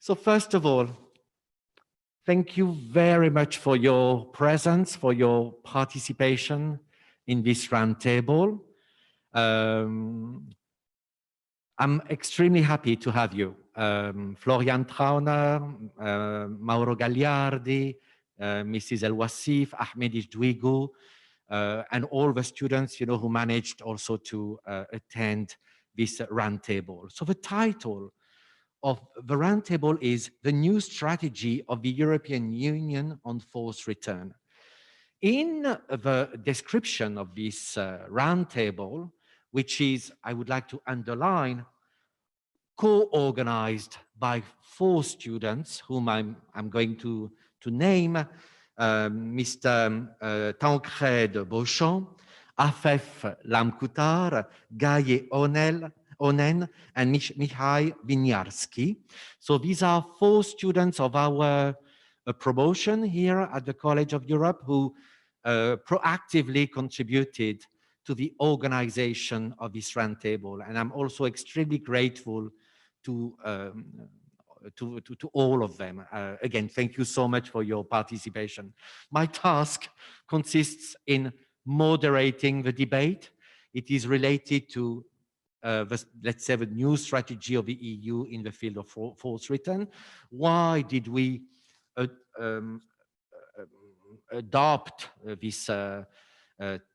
So first of all, thank you very much for your presence, for your participation in this roundtable. I'm extremely happy to have you. Florian TRAUNER, Mauro Gagliardi, Mrs. OUASSIF, Ahmet İçDUYGU, and all the students, who managed also to attend this roundtable. So the title of the roundtable is The New Strategy of the European Union on Forced Return. In the description of this roundtable, which is, I would like to underline, co-organized by 4 students, whom I'm going to name, Mr Tancrède BEAUCHAMPS, Afaf LAMKOUTAR, Gaye ONEN, and Michał WINIARSKI. So these are 4 students of our promotion here at the College of Europe who proactively contributed to the organization of this roundtable. And I'm also extremely grateful to all of them. Again, thank you so much for your participation. My task consists in moderating the debate. It is related to, let's say, the new strategy of the EU in the field of forced return. Why did we adopt this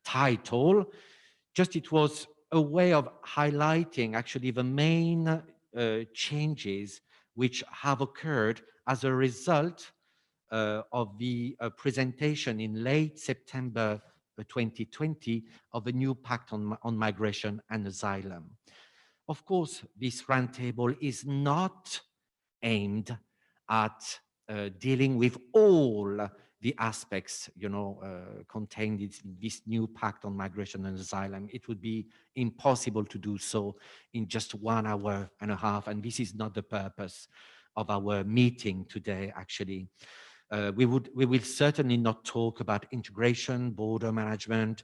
title? Just it was a way of highlighting actually the main changes which have occurred as a result of the presentation in late September 2020 of a new pact on migration and asylum. Of course, this roundtable is not aimed at dealing with all the aspects, contained in this new pact on migration and asylum. It would be impossible to do so in just 1.5 hours, and this is not the purpose of our meeting today, actually. We will certainly not talk about integration, border management,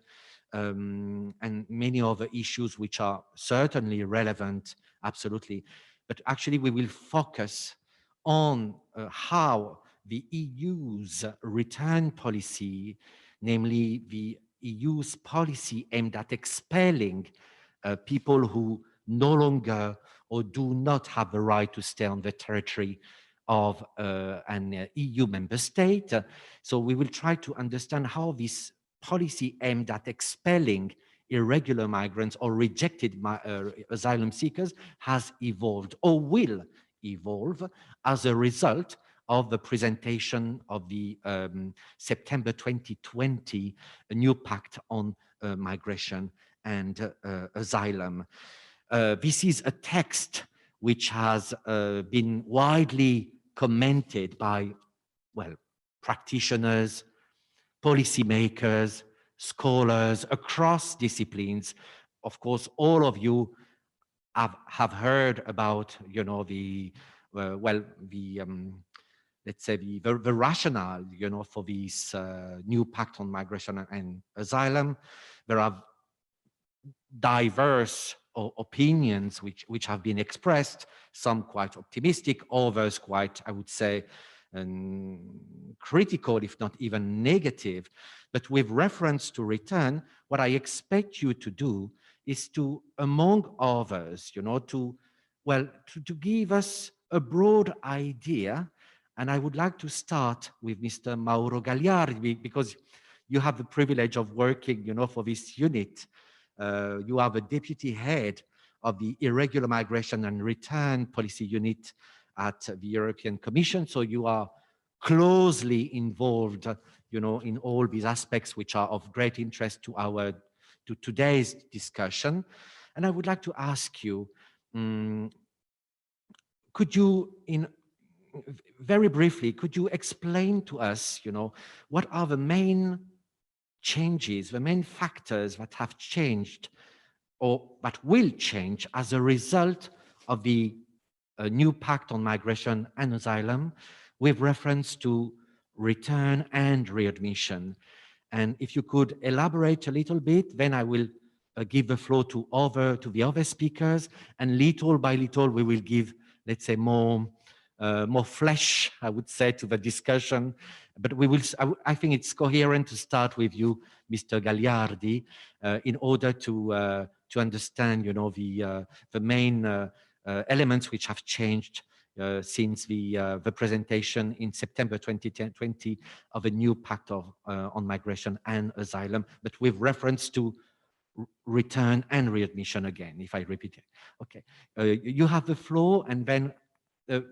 and many other issues which are certainly relevant, absolutely. But actually, we will focus on how the EU's return policy, namely the EU's policy aimed at expelling people who no longer or do not have the right to stay on the territory of an EU member state. So we will try to understand how this policy aimed at expelling irregular migrants or rejected asylum seekers has evolved or will evolve as a result of the presentation of the September 2020 new pact on migration and asylum. This is a text which has been widely commented by, well, practitioners, policymakers, scholars across disciplines. Of course, all of you have heard about, let's say the rationale, for this new pact on migration and asylum. There are diverse opinions which have been expressed, some quite optimistic, others quite, I would say, critical, if not even negative. But with reference to return, what I expect you to do is to, among others, to give us a broad idea. And I would like to start with Mr. Mauro Gagliardi, because you have the privilege of working, for this unit. You are the deputy head of the Irregular Migration and Return Policy Unit at the European Commission. So you are closely involved, in all these aspects which are of great interest to today's discussion. And I would like to ask you, could you, very briefly, could you explain to us, what are the main changes, the main factors that have changed or that will change as a result of the new pact on migration and asylum with reference to return and readmission? And if you could elaborate a little bit, then I will give the floor to the other speakers, and little by little we will give, let's say, more more flesh, I would say, to the discussion. But we will. I think it's coherent to start with you, Mr. Gagliardi, in order to understand, you know, the main elements which have changed since the presentation in September 2020 of a new pact on migration and asylum, but with reference to return and readmission again, if I repeat it. Okay, you have the floor, and then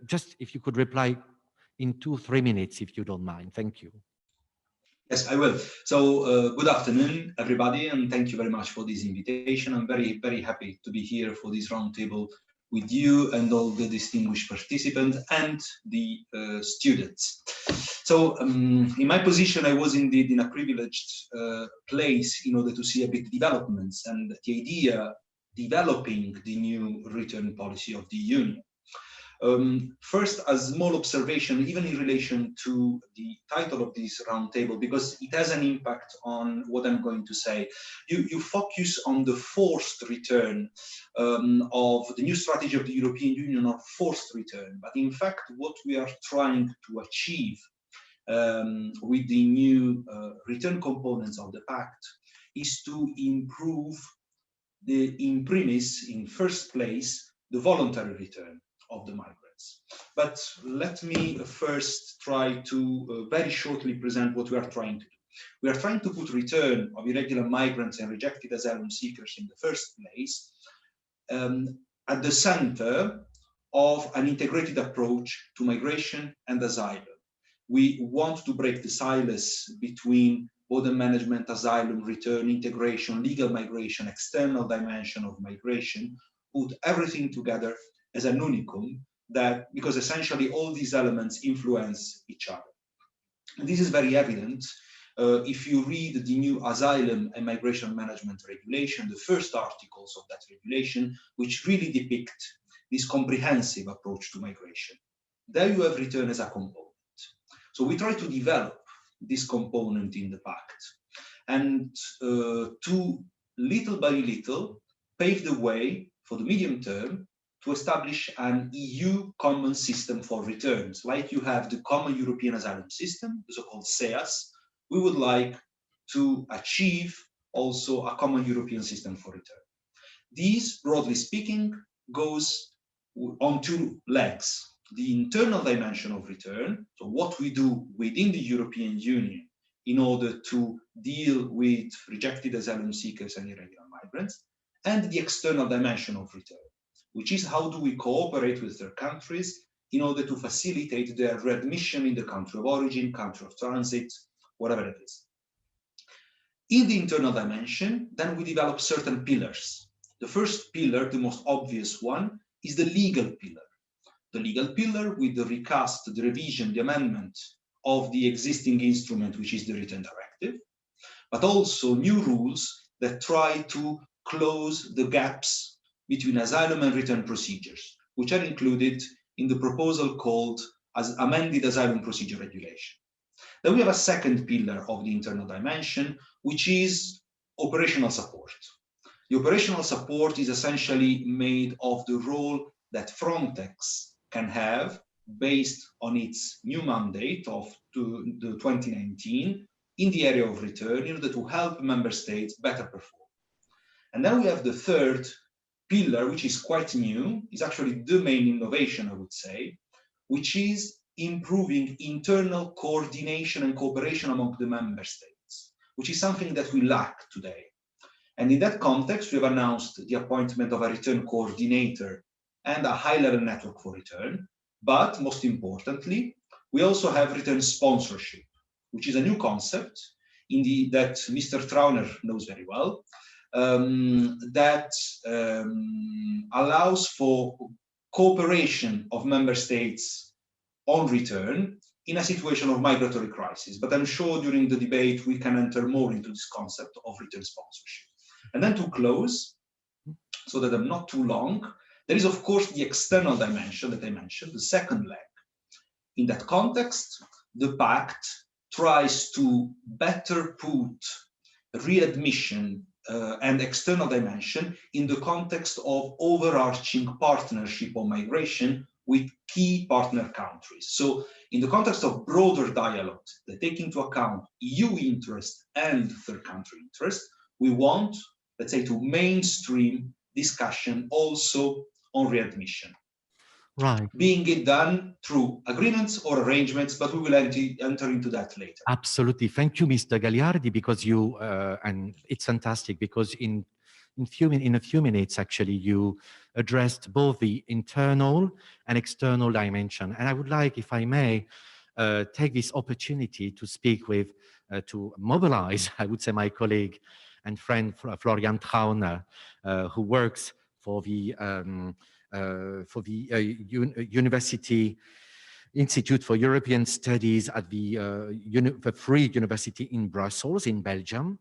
just if you could reply in 2-3 minutes, if you don't mind. Thank you. Yes, I will. So good afternoon, everybody, and thank you very much for this invitation. I'm very, very happy to be here for this roundtable with you and all the distinguished participants and the students. So in my position, I was indeed in a privileged place in order to see a bit developments and the idea developing the new return policy of the Union. First, a small observation, even in relation to the title of this roundtable, because it has an impact on what I'm going to say. You focus on the forced return of the new strategy of the European Union of forced return. But in fact, what we are trying to achieve with the new return components of the Pact is to improve in premise, in first place, the voluntary return of the migrants. But let me first try to very shortly present what we are trying to do. We are trying to put return of irregular migrants and rejected asylum seekers in the first place at the center of an integrated approach to migration and asylum. We want to break the silence between border management, asylum, return, integration, legal migration, external dimension of migration, put everything together as an unicum, that because essentially all these elements influence each other. And this is very evident if you read the new Asylum and Migration Management Regulation, the first articles of that regulation, which really depict this comprehensive approach to migration. There you have return as a component. So we try to develop this component in the Pact and to little by little pave the way for the medium term to establish an EU common system for returns. Like you have the common European asylum system, the so-called SEAS, we would like to achieve also a common European system for return. These, broadly speaking, goes on two legs. The internal dimension of return, so what we do within the European Union in order to deal with rejected asylum seekers and irregular migrants, and the external dimension of return, which is how do we cooperate with their countries in order to facilitate their readmission in the country of origin, country of transit, whatever it is. In the internal dimension, then we develop certain pillars. The first pillar, the most obvious one, is the legal pillar. The legal pillar with the recast, the revision, the amendment of the existing instrument, which is the Return Directive, but also new rules that try to close the gaps between asylum and return procedures, which are included in the proposal called as Amended Asylum Procedure Regulation. Then we have a second pillar of the internal dimension, which is operational support. The operational support is essentially made of the role that Frontex can have based on its new mandate of the 2019 in the area of return in order to help member states better perform. And then we have the third pillar, which is quite new, is actually the main innovation, I would say, which is improving internal coordination and cooperation among the member states, which is something that we lack today. And in that context, we have announced the appointment of a return coordinator and a high-level network for return. But most importantly, we also have return sponsorship, which is a new concept that Mr. Trauner knows very well, that allows for cooperation of member states on return in a situation of migratory crisis. But I'm sure during the debate we can enter more into this concept of return sponsorship. And then to close, so that I'm not too long, there is of course the external dimension that I mentioned, the second leg. In that context, the Pact tries to better put readmission and external dimension in the context of overarching partnership on migration with key partner countries. So in the context of broader dialogues that take into account EU interest and third country interest, we want, let's say, to mainstream discussion also on readmission. Right. Being it done through agreements or arrangements, but we will enter into that later. Absolutely. Thank you, Mr. Gagliardi, because you, and it's fantastic because in a few minutes, actually, you addressed both the internal and external dimension. And I would like, if I may, take this opportunity to speak with, to mobilize, I would say, my colleague and friend, Florian TRAUNER, who works for the University Institute for European Studies at the Vrije University in Brussels, in Belgium.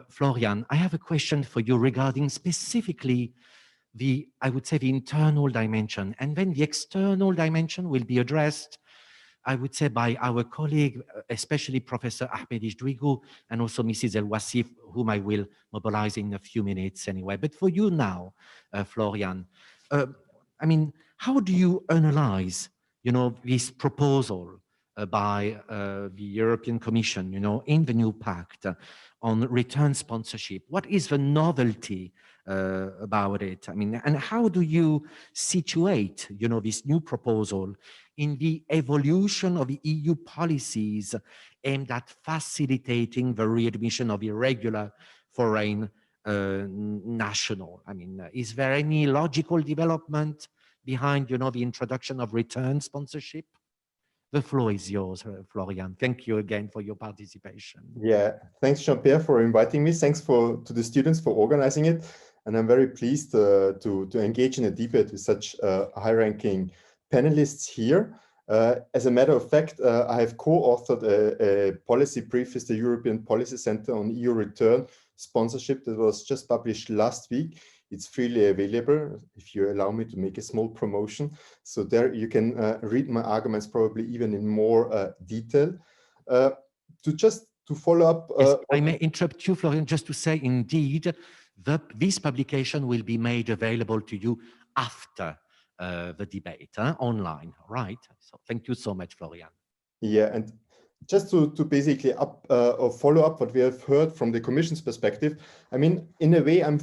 Florian, I have a question for you regarding specifically I would say, the internal dimension, and then the external dimension will be addressed, I would say, by our colleague, especially Professor Ahmet İçDUYGU, and also Mrs. OUASSIF, whom I will mobilize in a few minutes anyway. But for you now, Florian, I mean, how do you analyze, this proposal by the European Commission, in the new pact on return sponsorship? What is the novelty about it? I mean, and how do you situate, this new proposal in the evolution of the EU policies aimed at facilitating the readmission of irregular foreign national? I mean, is there any logical development behind, the introduction of return sponsorship? The floor is yours, Florian. Thank you again for your participation. Yeah, thanks, Jean-Pierre, for inviting me. Thanks to the students for organizing it. And I'm very pleased to engage in a debate with such high-ranking panelists here. As a matter of fact, I have co-authored a policy brief with the European Policy Center on EU return sponsorship that was just published last week. It's freely available, if you allow me to make a small promotion. So there you can read my arguments probably even in more detail. To follow up... Yes, I may interrupt you, Florian, just to say, indeed, this publication will be made available to you after the debate, online, right? So thank you so much, Florian. Yeah, and just to basically follow up what we have heard from the Commission's perspective, I mean, in a way, I'm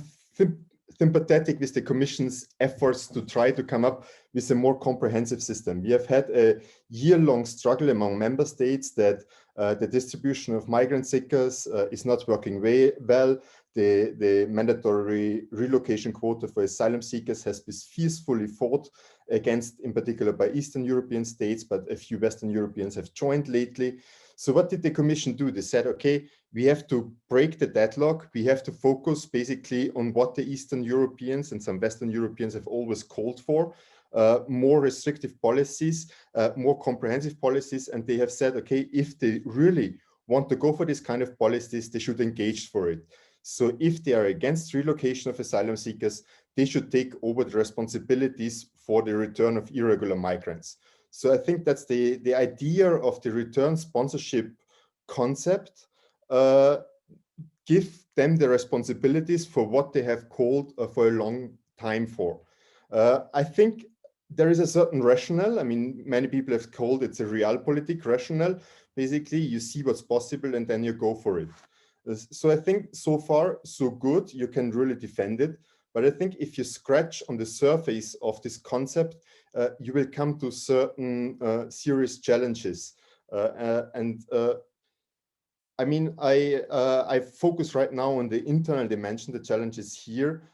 sympathetic with the Commission's efforts to try to come up with a more comprehensive system. We have had a year-long struggle among member states that the distribution of migrant seekers is not working very well. The mandatory relocation quota for asylum seekers has been fiercely fought against, in particular by Eastern European states, but a few Western Europeans have joined lately. So what did the Commission do? They said, okay, we have to break the deadlock. We have to focus basically on what the Eastern Europeans and some Western Europeans have always called for, more restrictive policies, more comprehensive policies. And they have said, okay, if they really want to go for this kind of policies, they should engage for it. So if they are against relocation of asylum seekers, they should take over the responsibilities for the return of irregular migrants. So I think that's the idea of the return sponsorship concept. Give them the responsibilities for what they have called for a long time for. I think there is a certain rationale. I mean, many people have called it a realpolitik rationale. Basically, you see what's possible and then you go for it. So I think so far, so good, you can really defend it. But I think if you scratch on the surface of this concept, you will come to certain serious challenges. I mean, I focus right now on the internal dimension, the challenges here.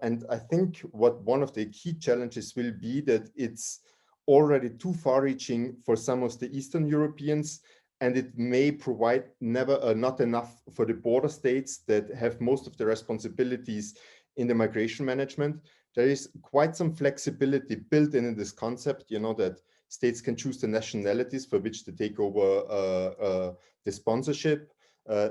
And I think one of the key challenges will be that it's already too far-reaching for some of the Eastern Europeans, and it may provide not enough for the border states that have most of the responsibilities in the migration management. There is quite some flexibility built in this concept, that states can choose the nationalities for which to take over the sponsorship.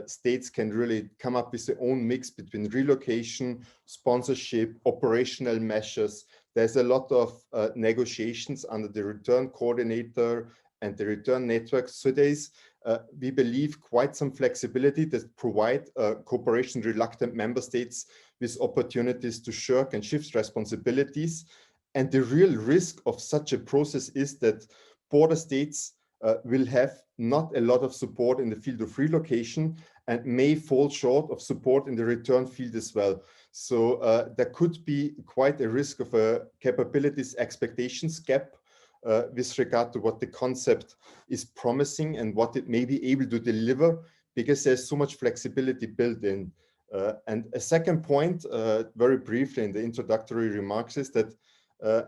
States can really come up with their own mix between relocation, sponsorship, operational measures. There's a lot of negotiations under the return coordinator and the return network. So there's, we believe, quite some flexibility that provide cooperation reluctant member states with opportunities to shirk and shift responsibilities. And the real risk of such a process is that border states will have not a lot of support in the field of relocation and may fall short of support in the return field as well. So there could be quite a risk of a capabilities expectations gap with regard to what the concept is promising and what it may be able to deliver, because there's so much flexibility built in. And a second point, very briefly in the introductory remarks, is that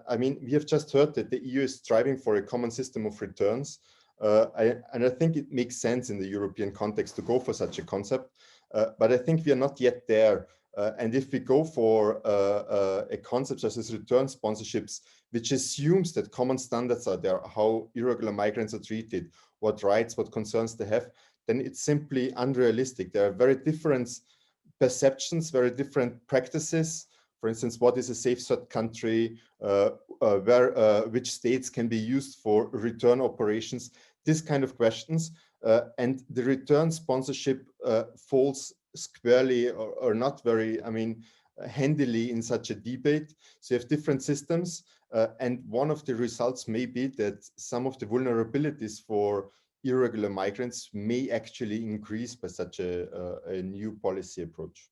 I mean, we have just heard that the EU is striving for a common system of returns. And I think it makes sense in the European context to go for such a concept. But I think we are not yet there. And if we go for a concept such as return sponsorships, which assumes that common standards are there, how irregular migrants are treated, what rights, what concerns they have, then it's simply unrealistic. There are very different perceptions, very different practices. For instance, what is a safe third country, which states can be used for return operations, this kind of questions. And the return sponsorship falls squarely or not very, I mean, handily in such a debate. So you have different systems. And one of the results may be that some of the vulnerabilities for irregular migrants may actually increase by such a new policy approach.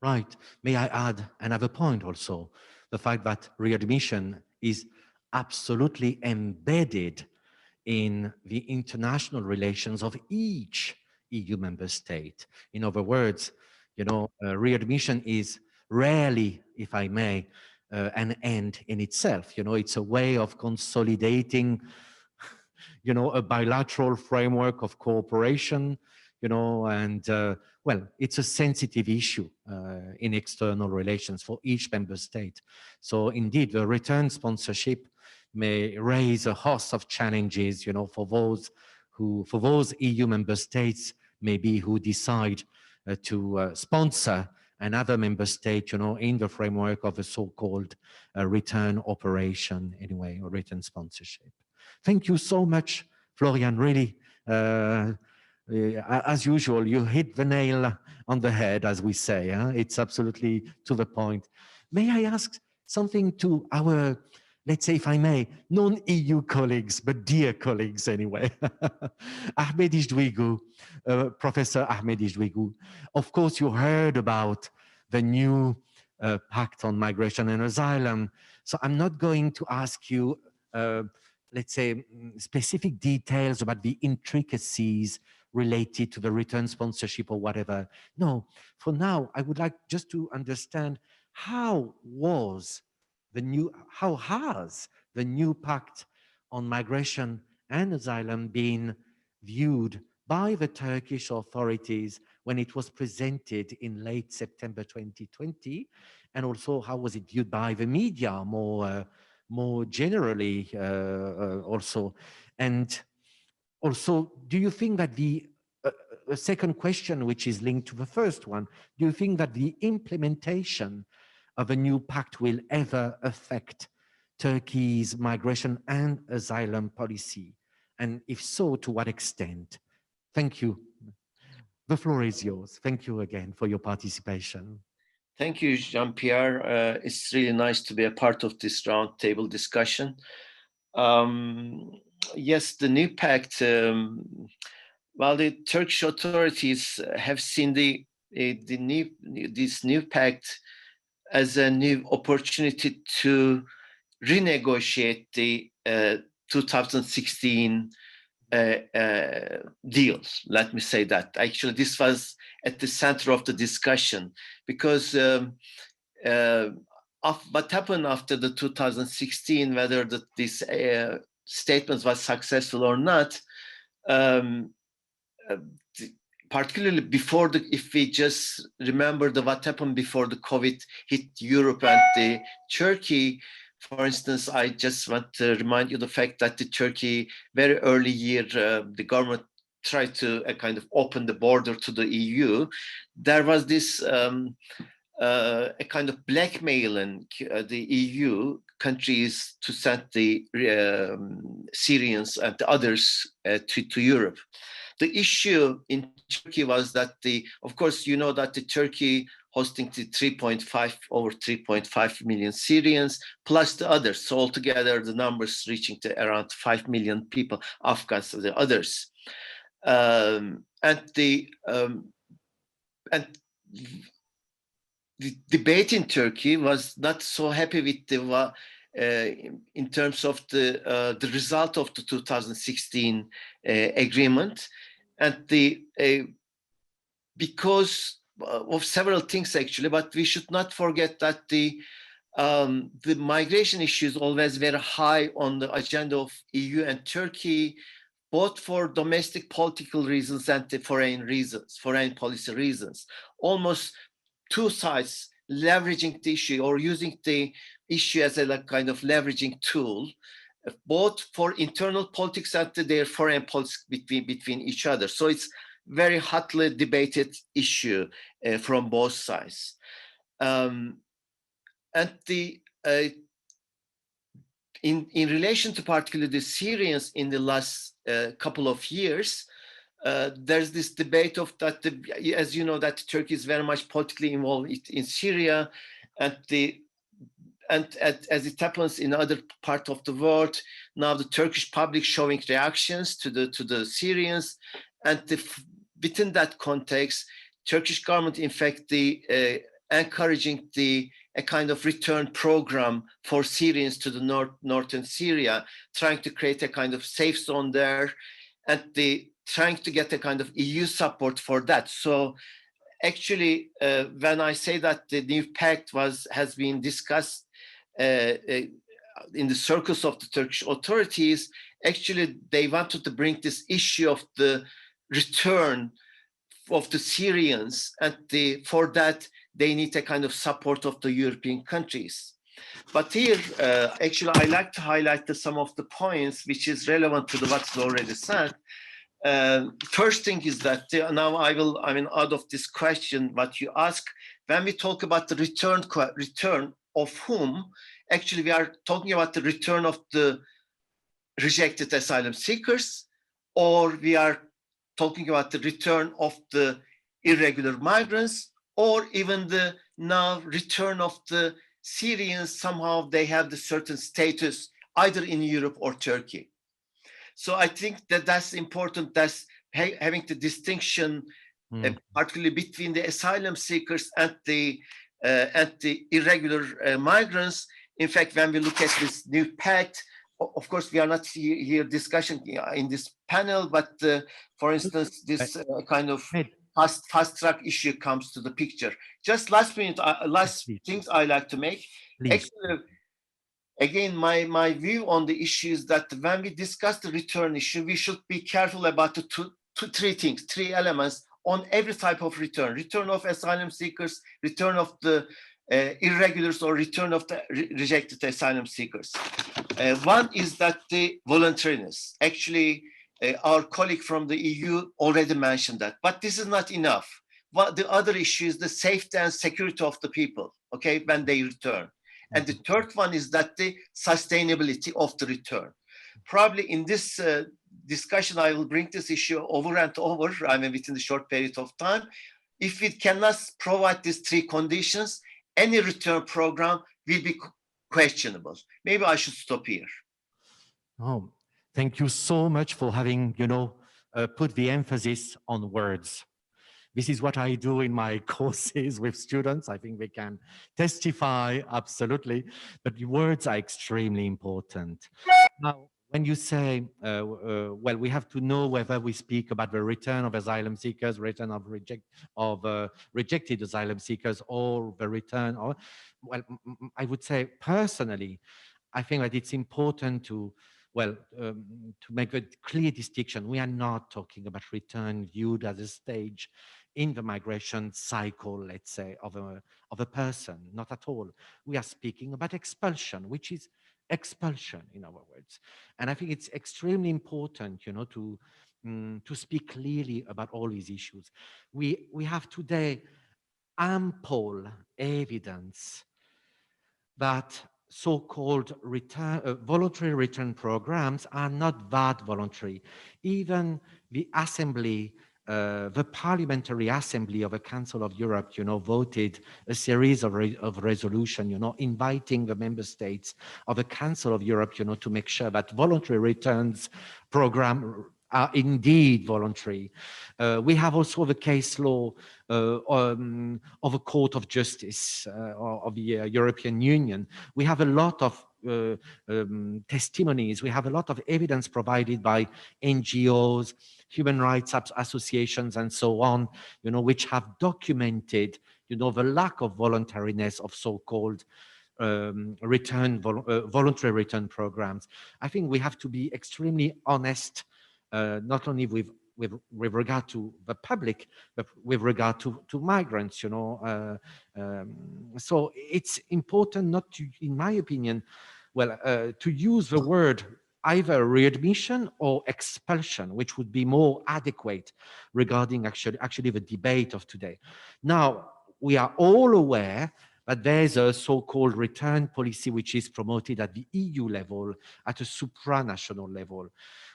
Right. May I add another point also? The fact that readmission is absolutely embedded in the international relations of each EU member state. In other words, you know, readmission is rarely, if I may, an end in itself. You know, it's a way of consolidating, you know, a bilateral framework of cooperation, you know, and well, it's a sensitive issue in external relations for each member state. So indeed, the return sponsorship may raise a host of challenges, you know, for those EU member states, maybe who decide to sponsor another member state, you know, in the framework of a so-called return operation, anyway, or return sponsorship. Thank you so much, Florian, really. As usual, you hit the nail on the head, as we say. Huh? It's absolutely to the point. May I ask something to our, let's say, if I may, non-EU colleagues, but dear colleagues anyway. Ahmet İçDUYGU, Professor Ahmet İçDUYGU. Of course, you heard about the new Pact on Migration and Asylum. So I'm not going to ask you, let's say, specific details about the intricacies related to the return sponsorship or whatever. No, for now, I would like just to understand how has the new Pact on Migration and Asylum been viewed by the Turkish authorities when it was presented in late September 2020, and also how was it viewed by the media more generally also? And also, do you think that the second question, which is linked to the first one, do you think that the implementation of a new pact will ever affect Turkey's migration and asylum policy? And if so, to what extent? Thank you. The floor is yours. Thank you again for your participation. Thank you, Jean-Pierre. It's really nice to be a part of this roundtable discussion. Yes, the new pact, well, the Turkish authorities have seen this new pact as a new opportunity to renegotiate the 2016 deals. Let me say that. Actually, this was at the center of the discussion, because of what happened after the 2016, whether this statement was successful or not, particularly before if we just remember what happened before the COVID hit Europe and Turkey. For instance, I just want to remind you the fact that the Turkey, very early year, the government tried to kind of open the border to the EU. There was this a kind of blackmailing the EU countries to send the Syrians and the others to Europe. The issue in Turkey was that of course, you know that the Turkey hosting the over 3.5 million Syrians, plus the others. So altogether, the numbers reaching to around 5 million people, Afghans and the others. And the debate in Turkey was not so happy with the in terms of the result of the 2016 agreement, and because of several things actually, but we should not forget that the migration issue is always very high on the agenda of EU and Turkey, both for domestic political reasons and the foreign policy reasons. Almost two sides leveraging the issue or using the issue as a kind of leveraging tool, both for internal politics and their foreign politics between each other. So it's very hotly debated issue from both sides. And in relation to particularly the Syrians in the last couple of years, there's this debate of that, as you know, that Turkey is very much politically involved in Syria, and as it happens in other parts of the world, now the Turkish public showing reactions to the Syrians, and within that context, Turkish government, in fact, encouraging a kind of return program for Syrians to the northern Syria, trying to create a kind of safe zone there, and trying to get a kind of EU support for that. So actually, when I say that the new pact has been discussed in the circles of the Turkish authorities, actually they wanted to bring this issue of the return of the Syrians, and for that they need a kind of support of the European countries. But here, actually, I like to highlight some of the points which is relevant to what's already said. First thing is that now out of this question, what you ask, when we talk about the return of whom, actually we are talking about the return of the rejected asylum seekers, or we are talking about the return of the irregular migrants, or even the now return of the Syrians. Somehow they have the certain status either in Europe or Turkey. So I think that's important, that's having the distinction, particularly between the asylum seekers and the irregular migrants. In fact, when we look at this new pact, of course, we are not here discussing in this panel, but for instance, this kind of fast track issue comes to the picture. Just last things I like to make. Actually, again, my view on the issue is that when we discuss the return issue, we should be careful about the three elements on every type of return: return of asylum seekers, return of the irregulars, or return of the rejected asylum seekers. One is that the voluntariness. Actually, our colleague from the EU already mentioned that, but this is not enough. The other issue is the safety and security of the people, okay, when they return. And the third one is that the sustainability of the return. Probably in this discussion, I will bring this issue over and over, within the short period of time. If we cannot provide these three conditions, any return program will be questionable. Maybe I should stop here. Oh, thank you so much for having, put the emphasis on words. This is what I do in my courses with students. I think they can testify, absolutely, but the words are extremely important. Now, when you say, well, we have to know whether we speak about the return of asylum seekers, return of rejected asylum seekers, or the return of, well, I would say personally, I think that it's important to, to make a clear distinction. We are not talking about return viewed as a stage in the migration cycle, let's say, of a person, not at all. We are speaking about expulsion, which is expulsion in our words. And I think it's extremely important, to speak clearly about all these issues. We have today ample evidence that so-called voluntary return programs are not that voluntary. Even the Assembly the Parliamentary Assembly of the Council of Europe, voted a series of resolution, inviting the member states of the Council of Europe, to make sure that voluntary returns program are indeed voluntary. We have also the case law of a Court of Justice of the European Union. We have a lot of testimonies. We have a lot of evidence provided by NGOs, human rights associations, and so on, which have documented, the lack of voluntariness of so-called voluntary return programs. I think we have to be extremely honest, not only with regard to the public, but with regard to migrants, so it's important not to, in my opinion, to use the word either readmission or expulsion, which would be more adequate regarding actually the debate of today. Now, we are all aware that there's a so-called return policy which is promoted at the EU level, at a supranational level.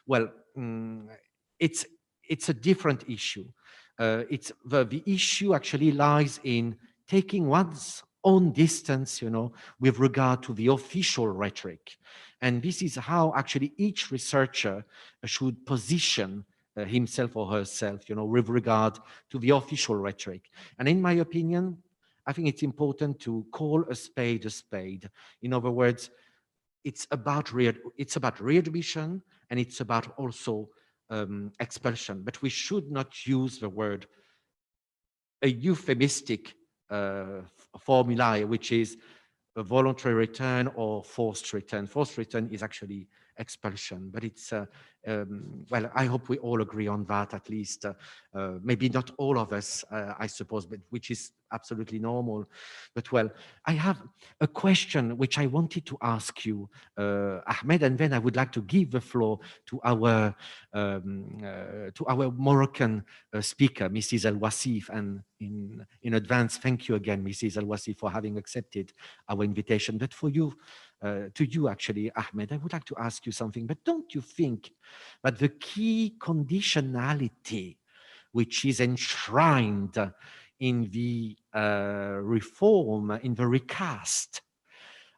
Well, it's a different issue. The issue actually lies in taking one's own distance, with regard to the official rhetoric. And this is how actually each researcher should position himself or herself, with regard to the official rhetoric. And in my opinion, I think it's important to call a spade a spade. In other words, it's about readmission, and it's about also expulsion. But we should not use the word, a euphemistic formula, which is a voluntary return or forced return. Forced return is actually expulsion, but it's, well, I hope we all agree on that, at least. Maybe not all of us, I suppose, but which is absolutely normal. But well, I have a question which I wanted to ask you, Ahmed, and then I would like to give the floor to our Moroccan speaker, Mrs. Al-Wassif. And in advance, thank you again, Mrs. Al-Wassif, for having accepted our invitation. But for you, to you actually, Ahmed, I would like to ask you something. But don't you think that the key conditionality which is enshrined in the reform, in the recast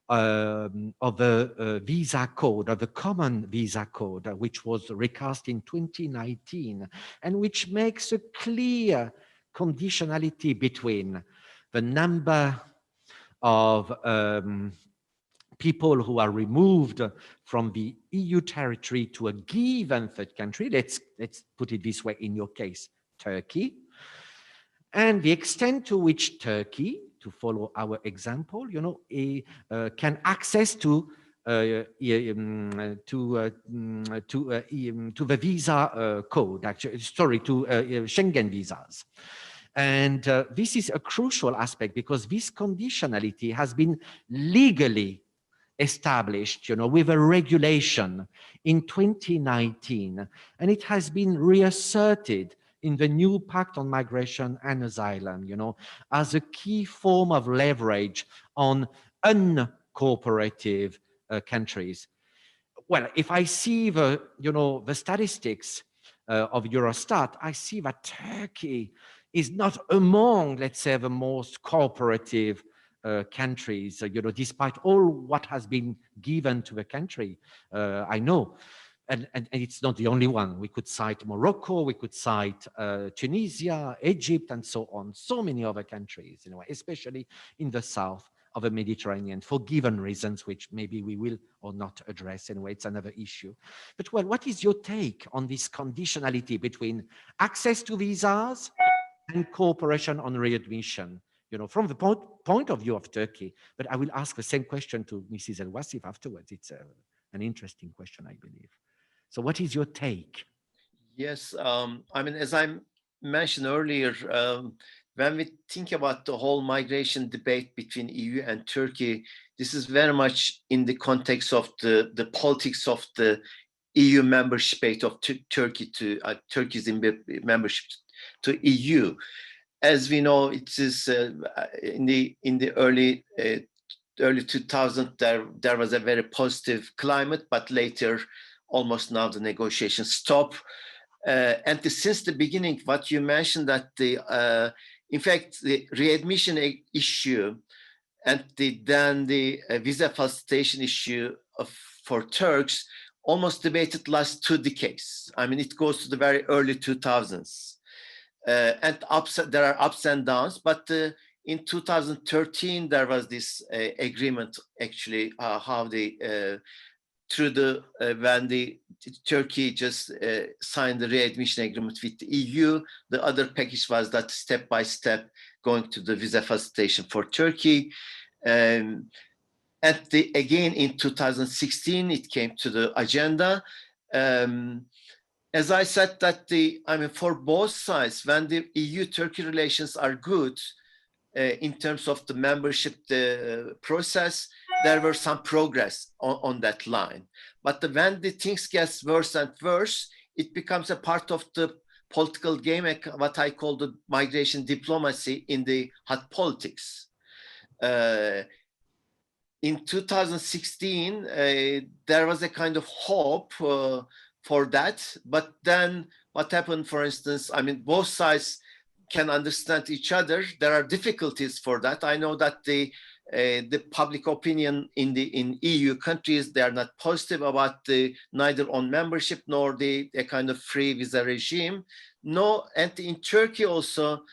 of the visa code, of the common visa code, which was recast in 2019, and which makes a clear conditionality between the number of people who are removed from the EU territory to a given third country, let's put it this way, in your case, Turkey, and the extent to which Turkey, to follow our example, can access to the visa code, actually, sorry, to Schengen visas. And this is a crucial aspect, because this conditionality has been legally established, with a regulation in 2019, and it has been reasserted in the new Pact on Migration and Asylum, as a key form of leverage on uncooperative countries. Well, if I see the, the statistics of Eurostat, I see that Turkey is not among, let's say, the most cooperative countries, despite all what has been given to the country. I know, and it's not the only one. We could cite Morocco, we could cite Tunisia, Egypt, and so on. So many other countries, especially in the south of the Mediterranean, for given reasons, which maybe we will or not address. Anyway, it's another issue. But well, what is your take on this conditionality between access to visas and cooperation on readmission? From the point of view of Turkey, but I will ask the same question to Mrs. Al-Wassif afterwards. It's an interesting question, I believe. So what is your take? Yes, I mean, as I mentioned earlier, when we think about the whole migration debate between EU and Turkey, this is very much in the context of the politics of the EU membership of Turkey to Turkey's membership to EU. As we know, it is in the early 2000s there was a very positive climate, but later, almost now, the negotiations stop. And since the beginning, what you mentioned that in fact, the readmission issue and then the visa facilitation issue for Turks almost debated last 2 decades. I mean, it goes to the very early 2000s. And there are ups and downs, but in 2013, there was this agreement, actually, how the when the Turkey just signed the readmission agreement with the EU, the other package was that step by step going to the visa facilitation for Turkey. And again, in 2016, it came to the agenda. As I said, that for both sides, when the EU-Turkey relations are good, in terms of the membership process, there were some progress on that line. But when the things get worse and worse, it becomes a part of the political game, what I call the migration diplomacy in the hot politics. In 2016, there was a kind of hope for that. But then what happened, for instance, I mean, both sides can understand each other. There are difficulties for that. I know that the public opinion in EU countries, they are not positive about neither on membership nor a kind of free visa regime. No, and in Turkey also,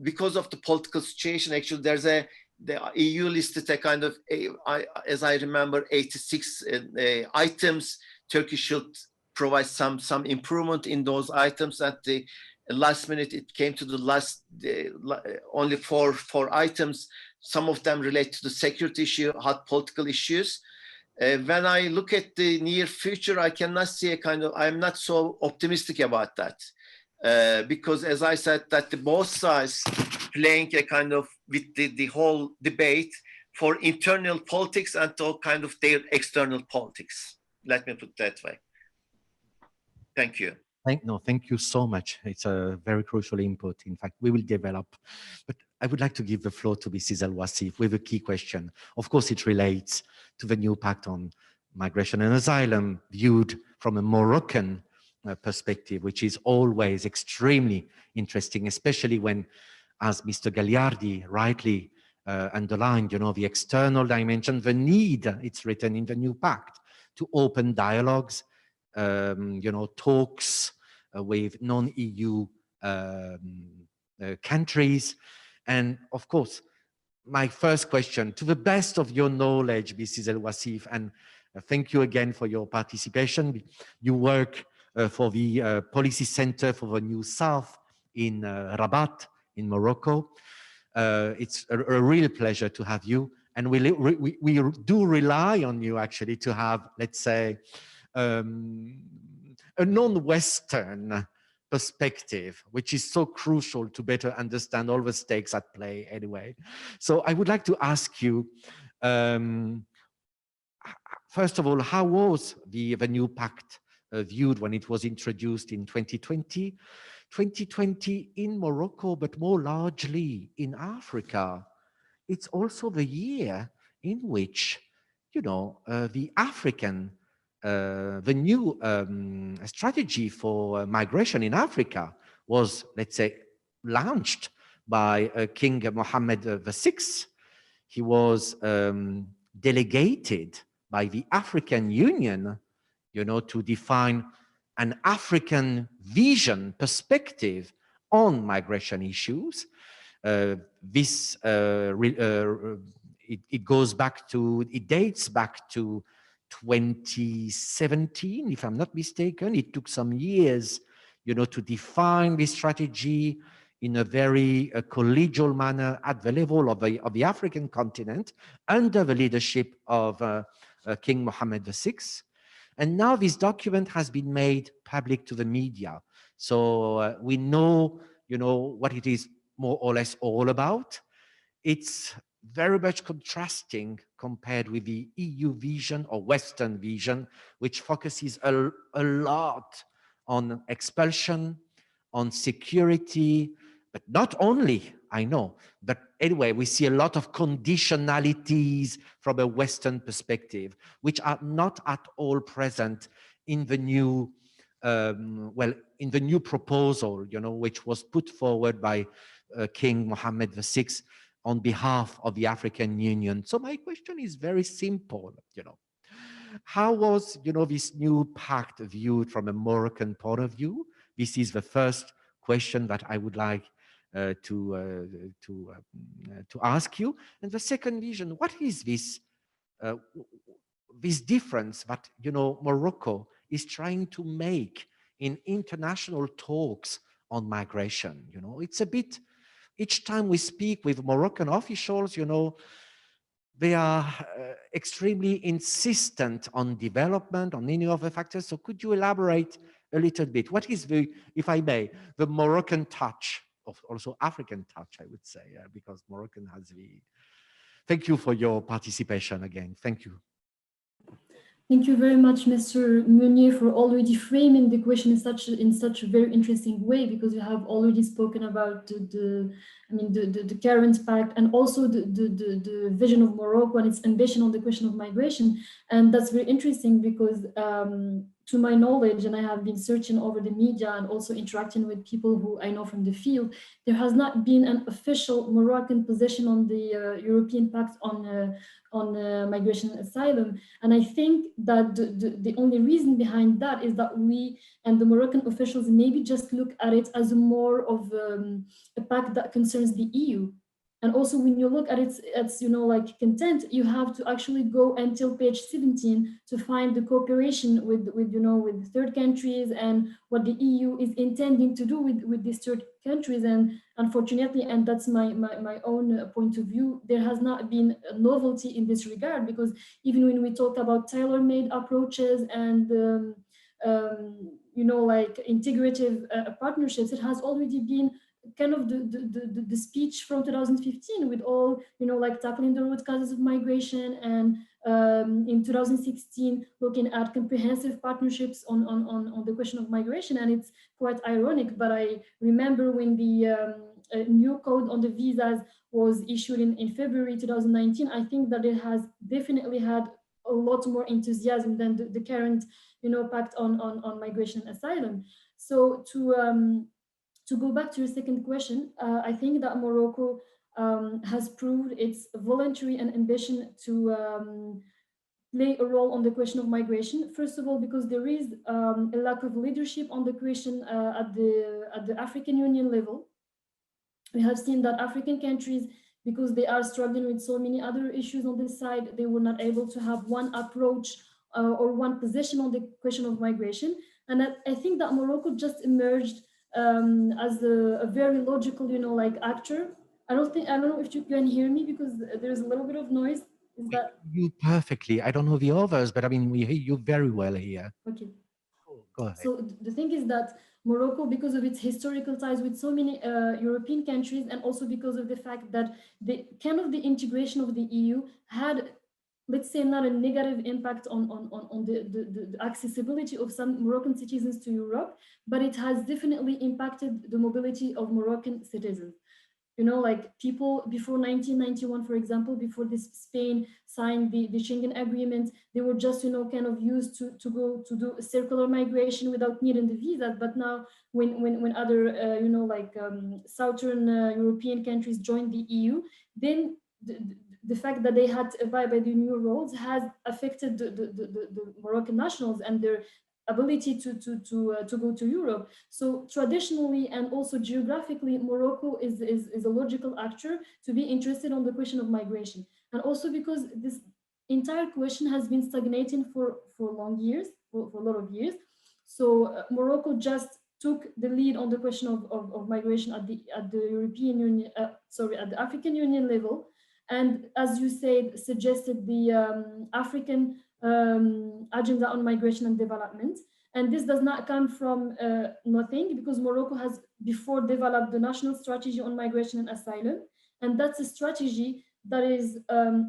because of the political situation, actually the EU listed a kind of, as I remember, 86 items. Turkey should provide some improvement in those items. At the last minute, it came to the last only four items. Some of them relate to the security issue, hot political issues. When I look at the near future, I cannot see I'm not so optimistic about that. Because as I said, that both sides playing a kind of with the whole debate for internal politics and all kind of their external politics. Let me put it that way. Thank you. Thank you so much. It's a very crucial input. In fact, we will develop, but I would like to give the floor to Mrs. OUASSIF with a key question. Of course, it relates to the new pact on migration and asylum viewed from a Moroccan perspective, which is always extremely interesting, especially when, as Mr. GAGLIARDI rightly underlined, the external dimension, the need, it's written in the new pact, to open dialogues, talks with non-EU countries. And of course, my first question, to the best of your knowledge, Mrs. OUASSIF, and thank you again for your participation. You work for the Policy Center for the New South in Rabat, in Morocco. It's a real pleasure to have you. And we do rely on you, actually, to have, let's say, a non-Western perspective, which is so crucial to better understand all the stakes at play anyway. So I would like to ask you, first of all, how was the new pact viewed when it was introduced in 2020? 2020 in Morocco, but more largely in Africa. It's also the year in which, the African, the new strategy for migration in Africa was, let's say, launched by King Mohammed VI. He was delegated by the African Union, to define an African vision perspective on migration issues. It dates back to 2017, if I'm not mistaken. It took some years, to define this strategy in a very collegial manner at the level of the African continent under the leadership of King Mohammed VI. And now this document has been made public to the media. So we know, what it is more or less all about. It's very much contrasting compared with the EU vision or Western vision, which focuses a lot on expulsion, on security, but not only, I know, but anyway, we see a lot of conditionalities from a Western perspective, which are not at all present in the new well, in the new proposal, you know, which was put forward by King Mohammed VI on behalf of the African Union. So my question is very simple, you know. How was, you know, this new pact viewed from a Moroccan point of view? This is the first question that I would like to ask you. And the second vision, what is this this difference that, you know, Morocco is trying to make in international talks on migration? You know, it's a bit, each time we speak with Moroccan officials, you know, they are extremely insistent on development, on any other factors. So could you elaborate a little bit? What is the, if I may, the Moroccan touch, of also African touch, I would say, because Moroccan has the... Thank you for your participation again. Thank you. Thank you very much, Mr. Meunier, for already framing the question in such a very interesting way, because you have already spoken about the current pact and also the vision of Morocco and its ambition on the question of migration. And that's very interesting because to my knowledge, and I have been searching over the media and also interacting with people who I know from the field, there has not been an official Moroccan position on the European Pact on migration and asylum. And I think that the only reason behind that is that we and the Moroccan officials maybe just look at it as more of a pact that concerns the EU. And also when you look at its you know, like content, you have to actually go until page 17 to find the cooperation with you know, with third countries and what the EU is intending to do with these third countries. And unfortunately, and that's my own point of view, there has not been a novelty in this regard, because even when we talk about tailor-made approaches and you know, like integrative partnerships, it has already been kind of the speech from 2015 with all, you know, like tackling the root causes of migration, and in 2016 looking at comprehensive partnerships on the question of migration. And it's quite ironic, but I remember when the new code on the visas was issued in February 2019, I think that it has definitely had a lot more enthusiasm than the current, you know, pact on migration and asylum. So to go back to your second question, I think that Morocco has proved its voluntary and ambition to play a role on the question of migration. First of all, because there is a lack of leadership on the question at the African Union level. We have seen that African countries, because they are struggling with so many other issues on this side, they were not able to have one approach or one position on the question of migration. And I think that Morocco just emerged as a very logical, you know, like actor. I don't know if you can hear me because there's a little bit of noise. Is that you perfectly? I don't know the others, but I mean, we hear you very well here. okay? Go ahead. So the thing is that Morocco, because of its historical ties with so many European countries, and also because of the fact that the kind of the integration of the EU had, let's say, not a negative impact on the accessibility of some Moroccan citizens to Europe, but it has definitely impacted the mobility of Moroccan citizens. You know, like people before 1991, for example, before this Spain signed the Schengen agreement, they were just, you know, kind of used to go to do circular migration without needing the visa. But now when other, you know, like Southern European countries joined the EU, then the fact that they had to abide by the new rules has affected the Moroccan nationals and their ability to go to Europe. So traditionally and also geographically, Morocco is a logical actor to be interested on the question of migration. And also because this entire question has been stagnating for long years, for a lot of years. So Morocco just took the lead on the question of migration at the European Union, at the African Union level. And as you said, suggested the African agenda on migration and development. And this does not come from nothing, because Morocco has before developed the national strategy on migration and asylum. And that's a strategy that is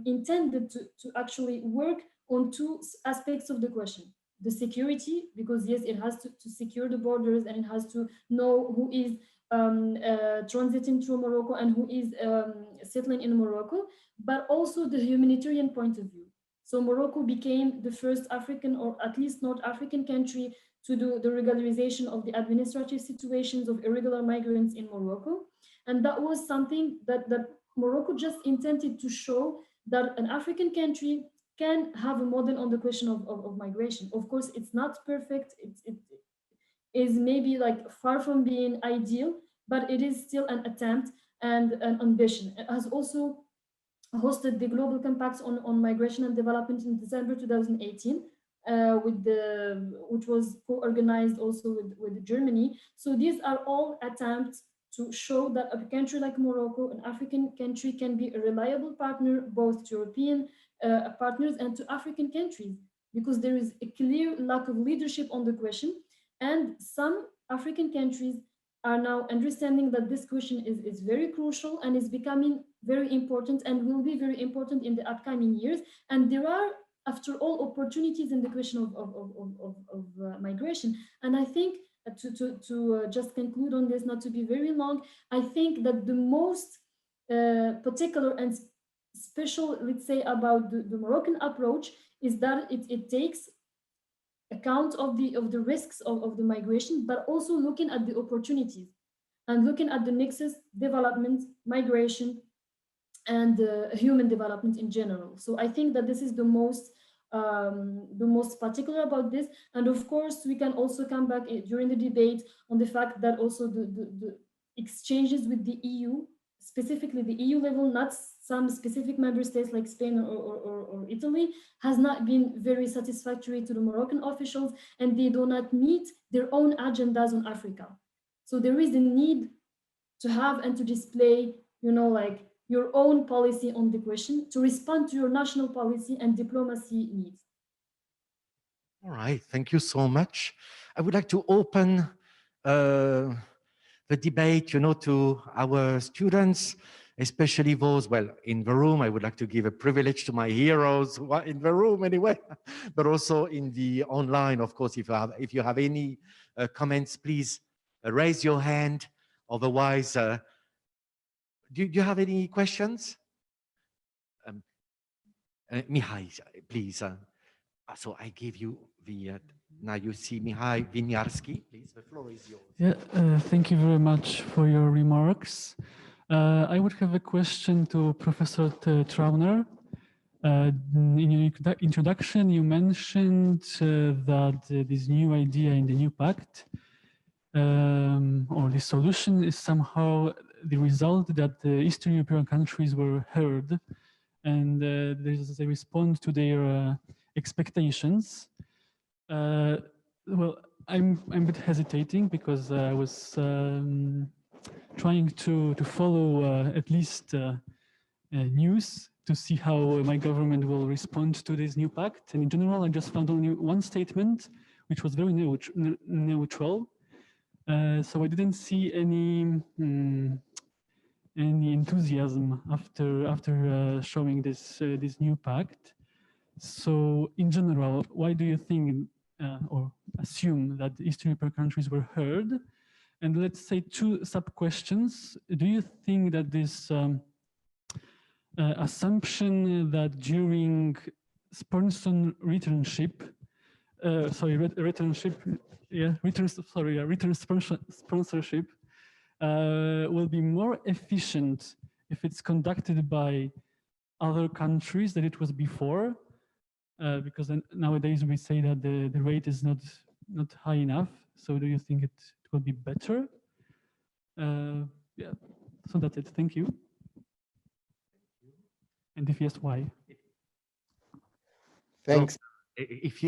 intended to actually work on two aspects of the question. The security, because yes, it has to secure the borders, and it has to know who is transiting through Morocco and who is settling in Morocco, but also the humanitarian point of view. So Morocco became the first African, or at least North African country, to do the regularization of the administrative situations of irregular migrants in Morocco. And that was something that Morocco just intended to show that an African country can have a model on the question of migration. Of course, it's not perfect. It is maybe like far from being ideal, but it is still an attempt and an ambition. It has also hosted the Global Compact on Migration and Development in December 2018, which was co-organized also with Germany. So these are all attempts to show that a country like Morocco, an African country, can be a reliable partner both to European partners and to African countries, because there is a clear lack of leadership on the question. And some African countries are now understanding that this question is very crucial and is becoming very important and will be very important in the upcoming years. And there are, after all, opportunities in the question of migration. And I think to just conclude on this, not to be very long, I think that the most particular and special, let's say, about the Moroccan approach is that it takes account of the risks of the migration, but also looking at the opportunities and looking at the nexus, development, migration, and human development in general. So I think that this is the most particular about this. And of course, we can also come back during the debate on the fact that also the exchanges with the EU, specifically the EU level, not some specific member states like Spain or Italy, has not been very satisfactory to the Moroccan officials, and they do not meet their own agendas on Africa. So there is a need to have and to display, like your own policy on the question to respond to your national policy and diplomacy needs. All right, thank you so much. I would like to open the debate, to our students, especially those, well, in the room. I would like to give a privilege to my heroes who are in the room anyway, but also in the online, of course. If you have any comments, please raise your hand. Otherwise, do you have any questions? Mihai, please. So I give you the, now you see Mihai WINIARSKI, please, the floor is yours. Yeah, thank you very much for your remarks. I would have a question to Professor TRAUNER. In your introduction, you mentioned that this new idea in the new pact, or the solution, is somehow the result that the Eastern European countries were heard, and they respond to their expectations. Well, I'm a bit hesitating because I was trying to follow at least news to see how my government will respond to this new pact. And in general, I just found only one statement, which was very neutral. So I didn't see any enthusiasm after showing this new pact. So in general, why do you think or assume that the Eastern European countries were heard? And let's say two sub-questions. Do you think that this assumption that during return sponsorship will be more efficient if it's conducted by other countries than it was before? Because nowadays we say that the rate is not high enough. So do you think it will be better? Yeah, so that's it. Thank you. And if yes, why? Thanks. So, if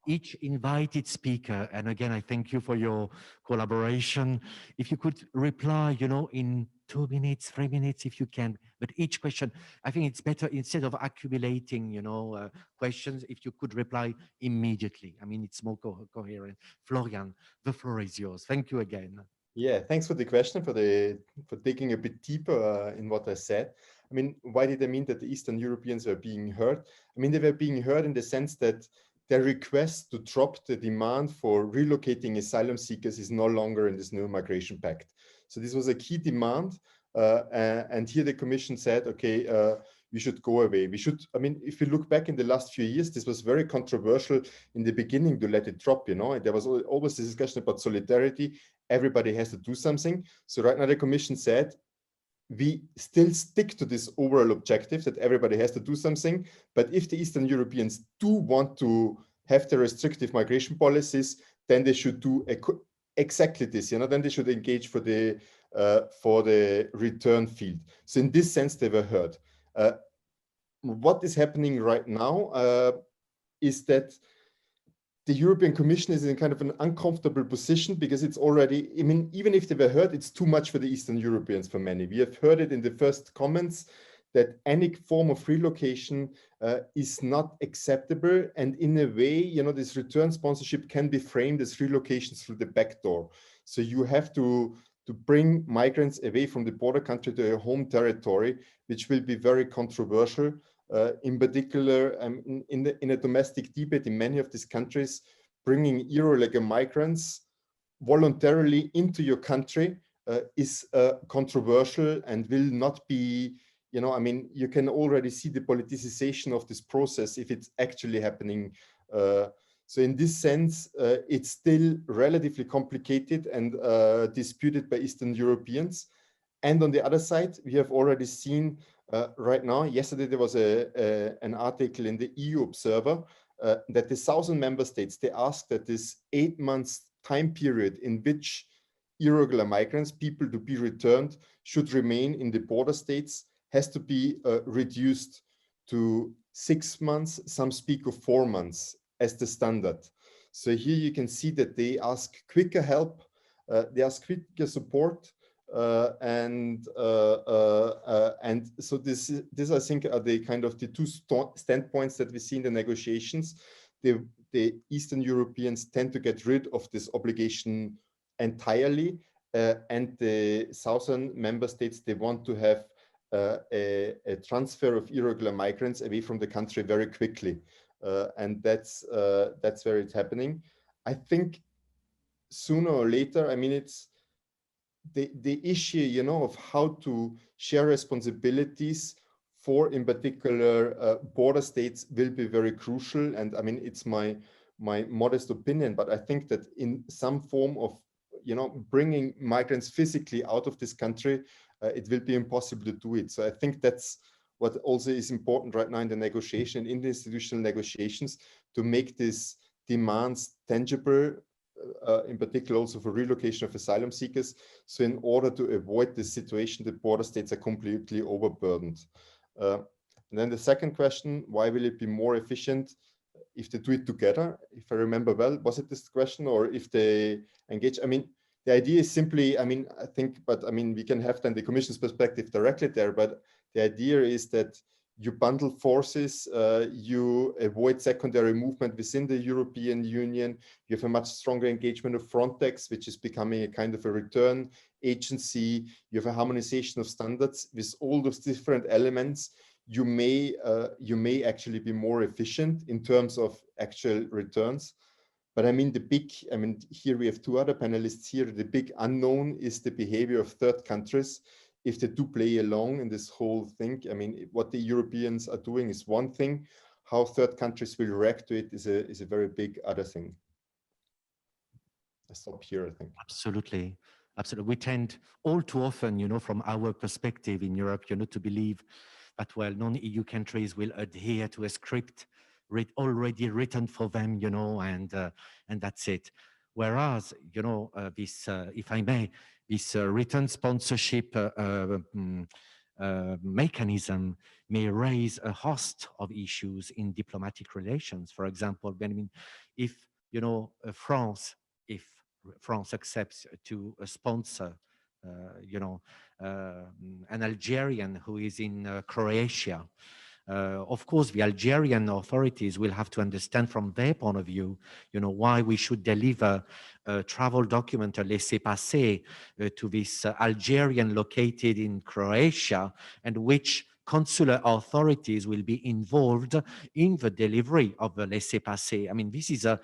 each invited speaker, and again, I thank you for your collaboration, if you could reply, in 2 minutes, 3 minutes, if you can, but each question, I think it's better instead of accumulating, questions, if you could reply immediately. I mean, it's more coherent. Florian, the floor is yours. Thank you again. Yeah, thanks for the question, for digging a bit deeper in what I said. I mean, why did I mean that the Eastern Europeans were being heard? I mean, they were being heard in the sense that their request to drop the demand for relocating asylum seekers is no longer in this new migration pact. So this was a key demand. And here the Commission said, okay, we should go away. We should, I mean, if you look back in the last few years, this was very controversial in the beginning to let it drop, you know, and there was always this discussion about solidarity. Everybody has to do something. So right now the Commission said, we still stick to this overall objective that everybody has to do something. But if the Eastern Europeans do want to have the restrictive migration policies, then they should do exactly this, you know, then they should engage for the return field. So in this sense, they were heard. What is happening right now is that the European Commission is in kind of an uncomfortable position because it's already, I mean, even if they were heard, it's too much for the Eastern Europeans for many. We have heard it in the first comments that any form of relocation is not acceptable. And in a way, you know, this return sponsorship can be framed as relocations through the back door. So you have to bring migrants away from the border country to their home territory, which will be very controversial. In particular, in a domestic debate in many of these countries, bringing irregular migrants voluntarily into your country is controversial and will not be, you know, I mean, you can already see the politicization of this process if it's actually happening. So in this sense, it's still relatively complicated and disputed by Eastern Europeans. And on the other side, we have already seen right now, yesterday there was an article in the EU Observer that the southern member states, they asked that this 8 months time period in which irregular migrants, people to be returned, should remain in the border states, has to be reduced to 6 months. Some speak of 4 months as the standard. So here you can see that they ask quicker help, they ask quicker support, and so this I think are the kind of the two standpoints that we see in the negotiations. The Eastern Europeans tend to get rid of this obligation entirely, and the southern member states, they want to have a transfer of irregular migrants away from the country very quickly, and that's where it's happening. I think sooner or later, I mean, it's the issue, you know, of how to share responsibilities for, in particular, border states will be very crucial. And I mean, it's my modest opinion, but I think that in some form of, you know, bringing migrants physically out of this country, it will be impossible to do it. So I think that's what also is important right now in the negotiation, in the institutional negotiations, to make these demands tangible, in particular also for relocation of asylum seekers. So in order to avoid this situation, the border states are completely overburdened. And then the second question, why will it be more efficient if they do it together? If I remember well, was it this question, or if they engage? I mean, the idea is simply, I mean, I think, but I mean, we can have then the Commission's perspective directly there, but the idea is that you bundle forces, you avoid secondary movement within the European Union, you have a much stronger engagement of Frontex, which is becoming a kind of a return agency, you have a harmonization of standards. With all those different elements, you may actually be more efficient in terms of actual returns. But I mean, here we have two other panelists here. The big unknown is the behavior of third countries. If they do play along in this whole thing, I mean, what the Europeans are doing is one thing. How third countries will react to it is a very big other thing. I stop here, I think. Absolutely. Absolutely. We tend all too often, you know, from our perspective in Europe, you know, to believe that, well, non-EU countries will adhere to a script already written for them, you know, and that's it. Whereas, you know, this, if I may, this return sponsorship mechanism may raise a host of issues in diplomatic relations. For example, I mean, if, you know, France accepts to sponsor, you know, an Algerian who is in Croatia, of course, the Algerian authorities will have to understand from their point of view, you know, why we should deliver a travel document, a laissez-passer, to this Algerian located in Croatia, and which consular authorities will be involved in the delivery of the laissez-passer. I mean, this is a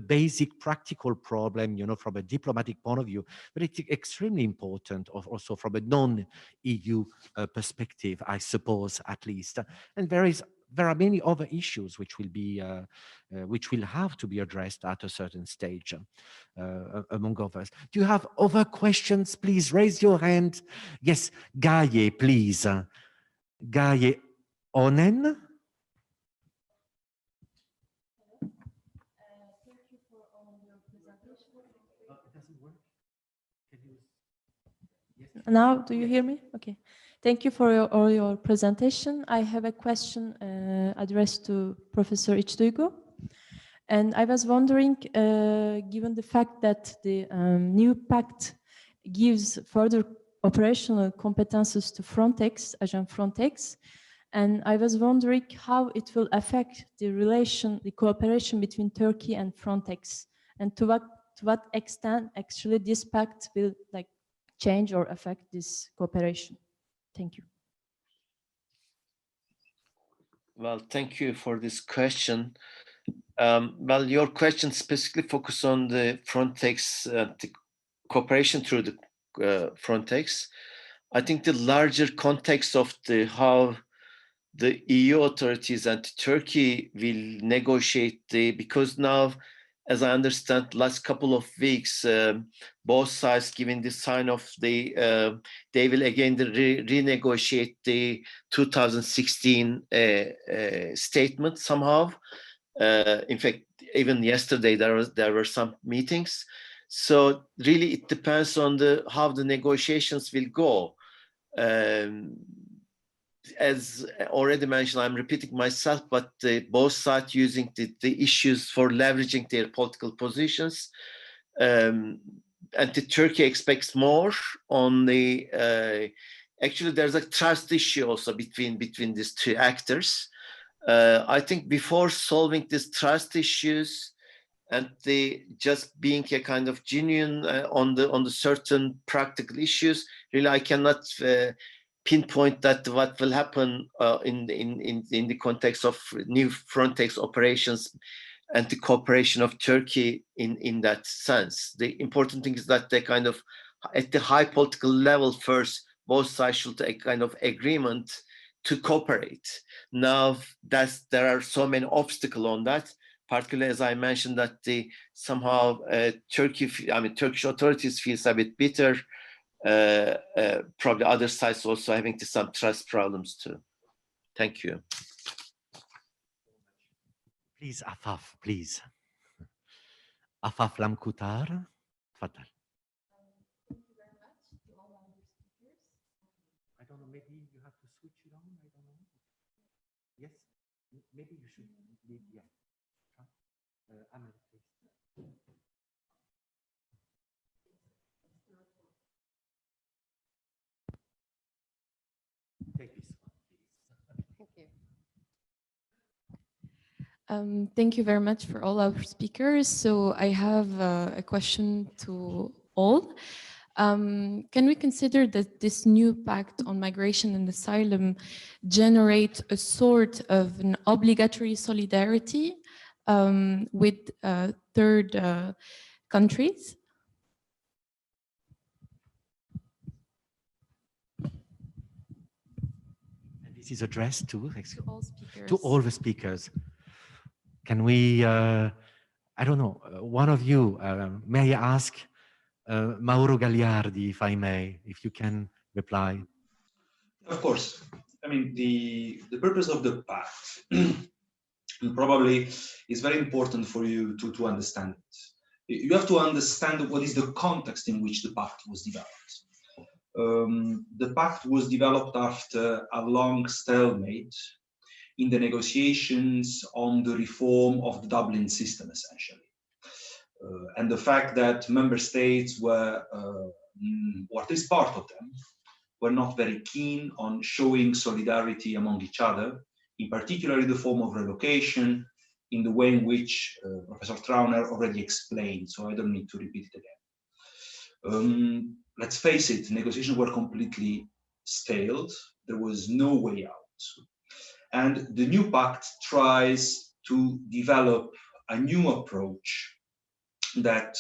basic practical problem, you know, from a diplomatic point of view, but it's extremely important also from a non-EU perspective, I suppose, at least. And there are many other issues which will be which will have to be addressed at a certain stage, among others. Do you have other questions? Please raise your hand. Yes, Gaye, please. Gaye ONEN. Now, do you hear me? Okay. Thank you for your presentation. I have a question addressed to Professor İçDUYGU. And I was wondering, given the fact that the new pact gives further operational competences to Frontex, Agent Frontex, and I was wondering how it will affect the cooperation between Turkey and Frontex, and to what extent actually this pact will change or affect this cooperation. Thank you. Well, thank you for this question. Well, your question specifically focused on the Frontex, the cooperation through the Frontex. I think the larger context of how the EU authorities and Turkey will negotiate because now, as I understand, last couple of weeks, both sides giving the sign of they will again renegotiate the 2016 statement somehow. In fact, even yesterday there were some meetings. So really, it depends on how the negotiations will go. As already mentioned, I'm repeating myself, but both sides using the issues for leveraging their political positions. And Turkey expects more on the, actually there's a trust issue also between these two actors. I think before solving these trust issues and just being a kind of genuine on the certain practical issues, really I cannot pinpoint that what will happen in the context of new Frontex operations and the cooperation of Turkey in that sense. The important thing is that they kind of, at the high political level first, both sides should take kind of agreement to cooperate. Now, there are so many obstacles on that, particularly as I mentioned that somehow Turkish authorities feel a bit bitter. Probably other sides also having some trust problems too. Thank you. Please, Afaf, please. Afaf LAMKOUTAR. Tfadal. Thank you very much to all our speakers. I don't know, maybe you have to switch it on, I don't know. Yes, maybe you should leave, yeah. Amal, please. Take this one, please. Thank you. Thank you very much for all our speakers. So I have a question to all. Can we consider that this new pact on migration and asylum generate a sort of an obligatory solidarity with third countries? And this is addressed to all speakers. To all the speakers. Can we, I don't know, one of you, may I ask Mauro Gagliardi, if I may, if you can reply. Of course. I mean, the purpose of the pact probably is very important for you to understand it. You have to understand what is the context in which the pact was developed. The pact was developed after a long stalemate in the negotiations on the reform of the Dublin system, essentially. And the fact that member states were, or at least part of them, were not very keen on showing solidarity among each other, in particular in the form of relocation, in the way in which Professor Trauner already explained, so I don't need to repeat it again. Let's face it, negotiations were completely staled There was no way out. And the new pact tries to develop a new approach that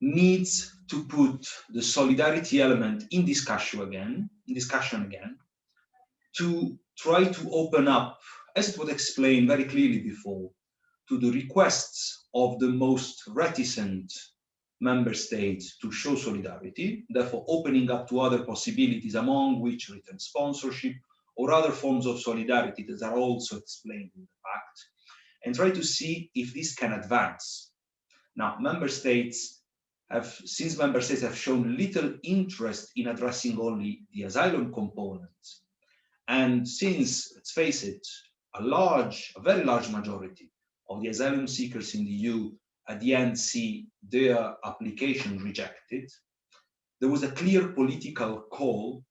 needs to put the solidarity element in discussion again, to try to open up, as it was explained very clearly before, to the requests of the most reticent member states to show solidarity, therefore opening up to other possibilities, among which return sponsorship or other forms of solidarity that are also explained in the pact, and try to see if this can advance. Now, since member states have shown little interest in addressing only the asylum component, and since, let's face it, a very large majority of the asylum seekers in the EU at the end see their application rejected, there was a clear political call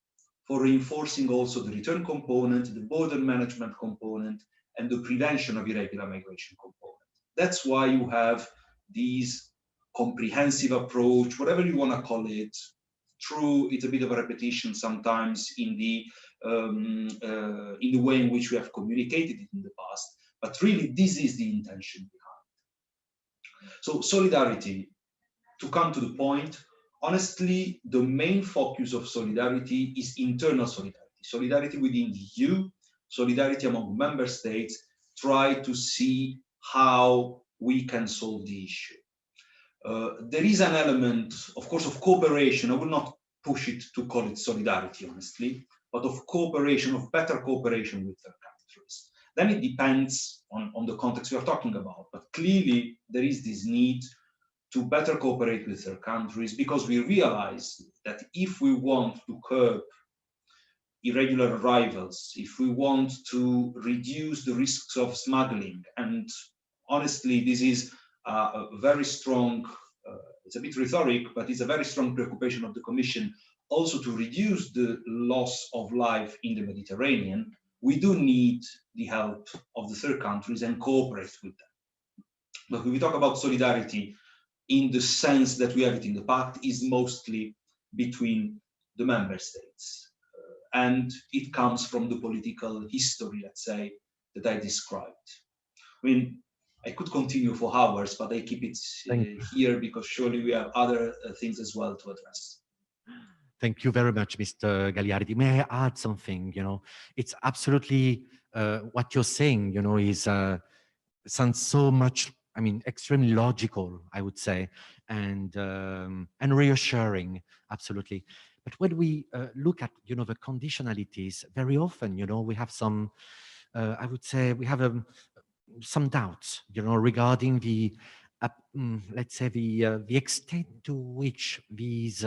for reinforcing also the return component, the border management component, and the prevention of irregular migration component. That's why you have these comprehensive approach, whatever you want to call it. True, it's a bit of a repetition sometimes in the way in which we have communicated it in the past, but really this is the intention behind. So solidarity, to come to the point, honestly, the main focus of solidarity is internal solidarity, solidarity within the EU, solidarity among member states, try to see how we can solve the issue. There is an element, of course, of cooperation. I will not push it to call it solidarity, honestly, but of cooperation, of better cooperation with third countries. Then it depends on the context we are talking about, but clearly there is this need to better cooperate with third countries, because we realize that if we want to curb irregular arrivals, if we want to reduce the risks of smuggling, and honestly, this is a very strong, it's a bit rhetoric, but it's a very strong preoccupation of the Commission, also to reduce the loss of life in the Mediterranean, we do need the help of the third countries and cooperate with them. But when we talk about solidarity in the sense that we have it in the Pact, is mostly between the member states. And it comes from the political history, let's say, that I described. I mean, I could continue for hours, but I keep it here because surely we have other things as well to address. Thank you very much, Mr. Gagliardi. May I add something? You know, it's absolutely what you're saying, you know, is sounds so much, I mean, extremely logical, I would say, and reassuring, absolutely. But when we look at, you know, the conditionalities, very often, you know, we have some, I would say, we have some doubts, you know, regarding the, let's say, the extent to which these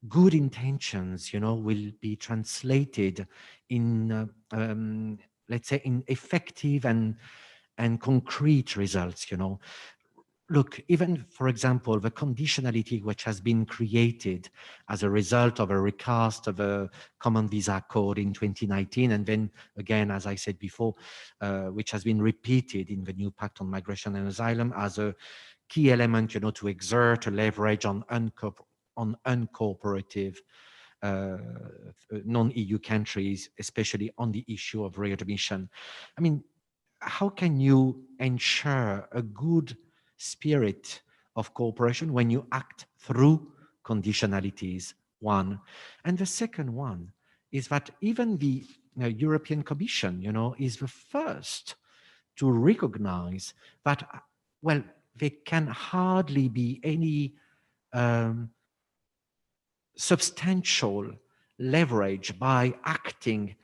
good intentions, you know, will be translated in, let's say, in effective and concrete results, you know. Look, even, for example, the conditionality which has been created as a result of a recast of a common visa code in 2019, and then again, as I said before, which has been repeated in the new Pact on Migration and Asylum as a key element, you know, to exert a leverage on uncooperative non-EU countries, especially on the issue of readmission. I mean, how can you ensure a good spirit of cooperation when you act through conditionalities, one? And the second one is that even the European Commission, you know, is the first to recognize that, well, there can hardly be any substantial leverage by acting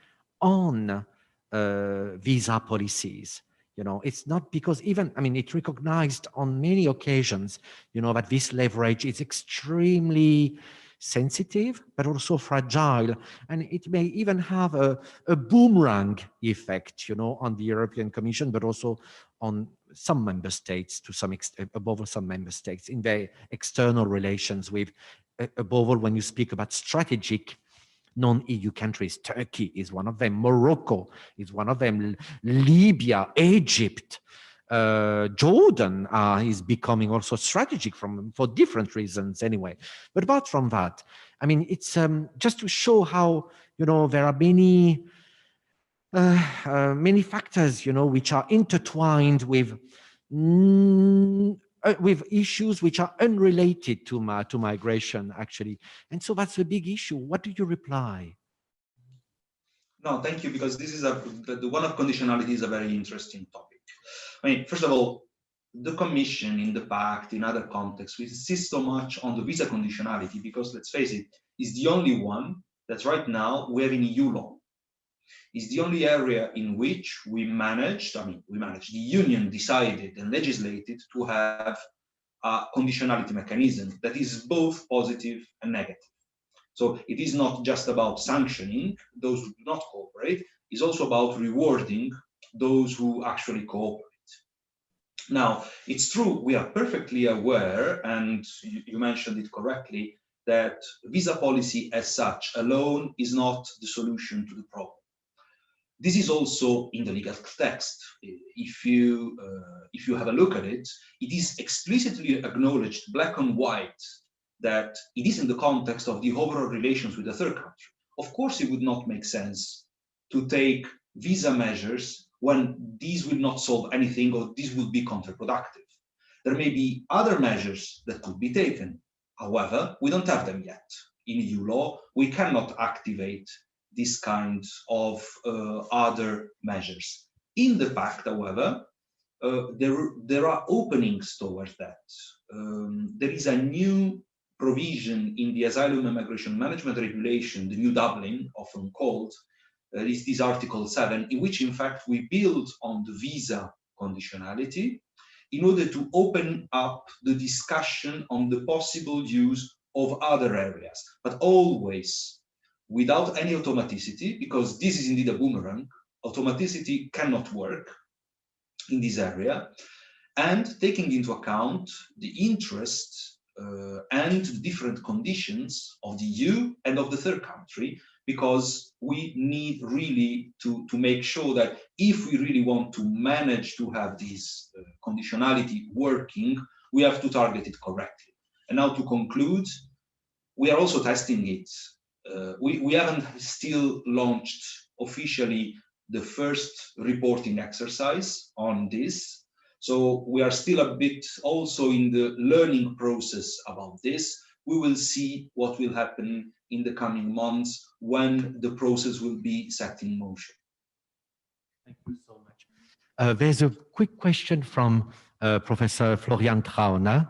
on visa policies. You know, it's not because even, I mean, it recognized on many occasions, you know, that this leverage is extremely sensitive, but also fragile. And it may even have a boomerang effect, you know, on the European Commission, but also on some member states to some extent, above some member states in their external relations with, above all, when you speak about strategic non-EU countries. Turkey is one of them, Morocco is one of them, Libya, Egypt, Jordan is becoming also strategic for different reasons anyway. But apart from that, I mean, it's just to show how, you know, there are many factors, you know, which are intertwined with issues which are unrelated to migration, actually. And so that's a big issue. What do you reply? No, thank you, because this is the one of conditionality is a very interesting topic. I mean, first of all, the Commission in the Pact, in other contexts, we insist so much on the visa conditionality because, let's face it, is the only one that right now we have in EU law. Is the only area in which the Union decided and legislated to have a conditionality mechanism that is both positive and negative. So it is not just about sanctioning those who do not cooperate, it's also about rewarding those who actually cooperate. Now, it's true, we are perfectly aware, and you mentioned it correctly, that visa policy as such alone is not the solution to the problem. This is also in the legal text. If you have a look at it, it is explicitly acknowledged, black and white, that it is in the context of the overall relations with the third country. Of course, it would not make sense to take visa measures when these will not solve anything or this would be counterproductive. There may be other measures that could be taken. However, we don't have them yet. In EU law, we cannot activate this kind of other measures. In the Pact, however, there are openings towards that. There is a new provision in the Asylum and Migration Management Regulation, the new Dublin, often called, is this Article 7, in which, in fact, we build on the visa conditionality in order to open up the discussion on the possible use of other areas, but always without any automaticity, because this is indeed a boomerang. Automaticity cannot work in this area, and taking into account the interests and the different conditions of the EU and of the third country, because we need really to make sure that if we really want to manage to have this conditionality working, we have to target it correctly. And now to conclude, we are also testing it. We haven't still launched officially the first reporting exercise on this. So we are still a bit also in the learning process about this. We will see what will happen in the coming months when the process will be set in motion. Thank you so much. There's a quick question from Professor Florian TRAUNER,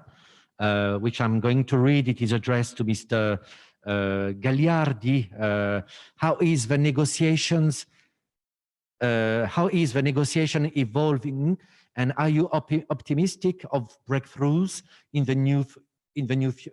which I'm going to read. It is addressed to Mr. GAGLIARDI. How is the negotiation evolving, and are you optimistic of breakthroughs in the new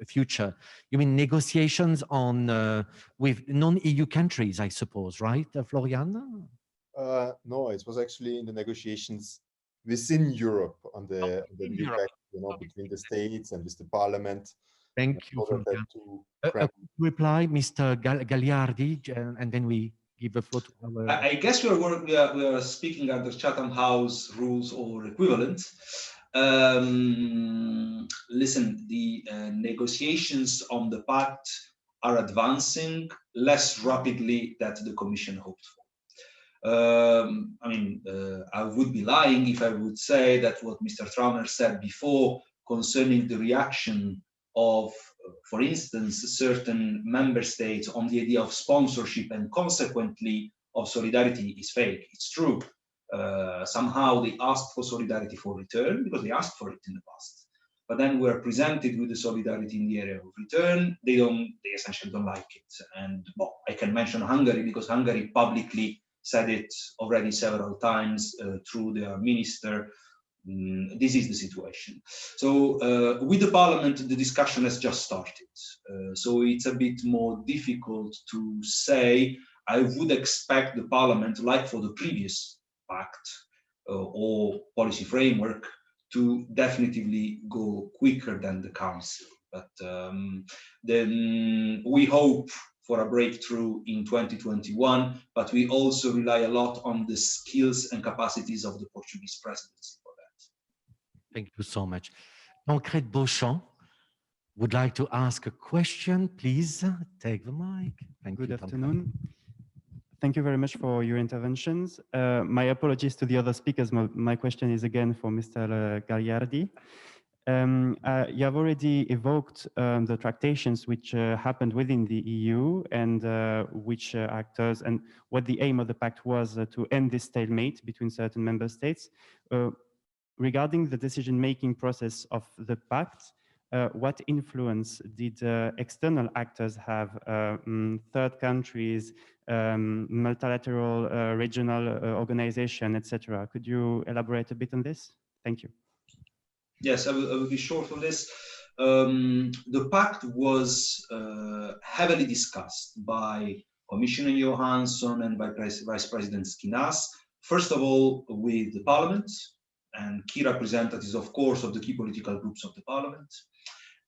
future? You mean negotiations on with non-EU countries, I suppose, right, Florian? No, it was actually in the negotiations within Europe on the new pact, you know, between the states and with the parliament. Thank you, Florian. Reply, Mr. GAGLIARDI, and then we give the floor to our... I guess we are speaking under Chatham House rules or equivalent. Listen, the negotiations on the Pact are advancing less rapidly than the Commission hoped for. I mean, I would be lying if I would say that what Mr. Trauner said before concerning the reaction of, for instance, certain member states on the idea of sponsorship and consequently of solidarity is fake. It's true. Somehow they asked for solidarity for return because they asked for it in the past. But then we're presented with the solidarity in the area of return. They essentially don't like it. And well, I can mention Hungary because Hungary publicly said it already several times through their minister. This is the situation. So with the parliament, the discussion has just started. So it's a bit more difficult to say. I would expect the parliament, like for the previous pact or policy framework, to definitively go quicker than the council. But then we hope for a breakthrough in 2021, but we also rely a lot on the skills and capacities of the Portuguese presidency for that. Thank you so much. Tancrède BEAUCHAMPS would like to ask a question. Please take the mic. Thank you. Good afternoon. Thank you very much for your interventions. My apologies to the other speakers. My question is again for Mr. GAGLIARDI. You have already evoked the tractations which happened within the EU and which actors and what the aim of the pact was to end this stalemate between certain member states. Regarding the decision-making process of the pact, what influence did external actors have, third countries, multilateral regional organization, etc.? Could you elaborate a bit on this? Thank you. Yes, I will be short on this. The pact was heavily discussed by Commissioner Johansson and by Vice President Skinas. First of all, with the Parliament and key representatives, of course, of the key political groups of the Parliament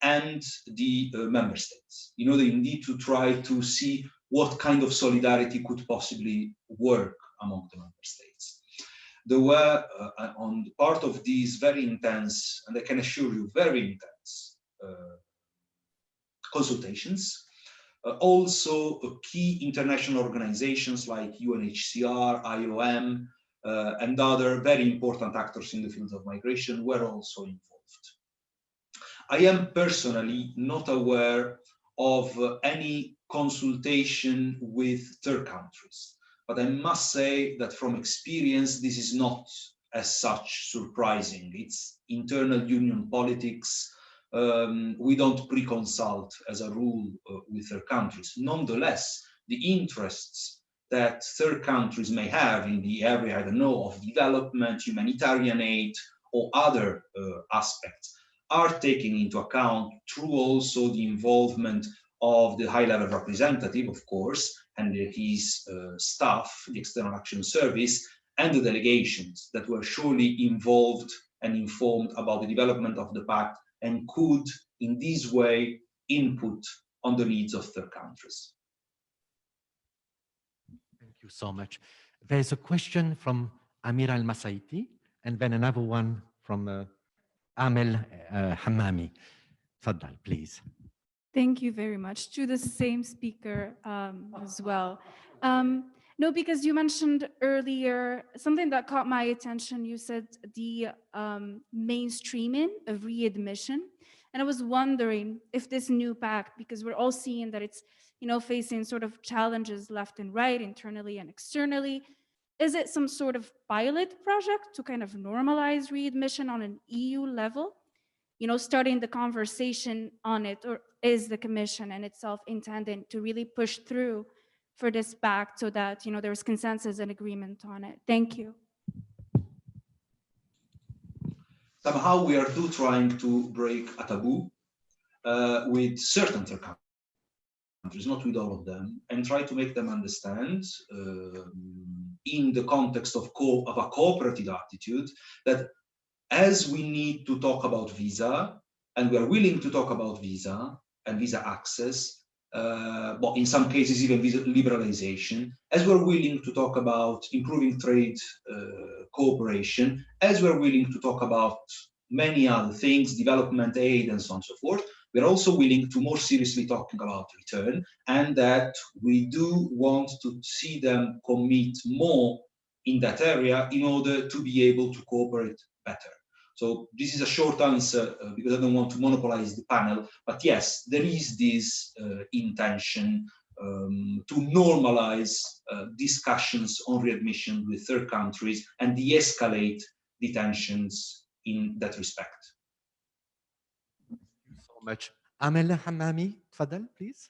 and the member states, in order indeed to try to see what kind of solidarity could possibly work among the member states. There were, on the part of these very intense, and I can assure you, very intense consultations, also key international organizations like UNHCR, IOM, and other very important actors in the field of migration were also involved. I am personally not aware of any consultation with third countries. But I must say that from experience, this is not as such surprising. It's internal union politics. We don't pre-consult as a rule with third countries. Nonetheless, the interests that third countries may have in the area, I don't know, of development, humanitarian aid, or other aspects are taken into account through also the involvement of the high-level representative, of course, and his staff, the External Action Service, and the delegations that were surely involved and informed about the development of the pact and could, in this way, input on the needs of third countries. Thank you so much. There's a question from Amir Al-Masaiti, and then another one from Amel Hammami. Faddal, please. Thank you very much. To the same speaker as well. No, because you mentioned earlier something that caught my attention. You said the mainstreaming of readmission. And I was wondering if this new pact, because we're all seeing that it's, you know, facing sort of challenges left and right, internally and externally. Is it some sort of pilot project to kind of normalize readmission on an EU level? You know, starting the conversation on it, or is the Commission and itself intending to really push through for this pact so that, you know, there's consensus and agreement on it? Thank you. Somehow we are trying to break a taboo with certain third countries, not with all of them, and try to make them understand in the context of a cooperative attitude that as we need to talk about visa, and we are willing to talk about visa and visa access, but in some cases even visa liberalization, as we're willing to talk about improving trade cooperation, as we're willing to talk about many other things, development aid and so on and so forth, we're also willing to more seriously talking about return, and that we do want to see them commit more in that area in order to be able to cooperate better. So this is a short answer because I don't want to monopolize the panel, but yes, there is this intention to normalize discussions on readmission with third countries and de-escalate the tensions in that respect. Thank you so much. Amel Hammami, Fadal, please.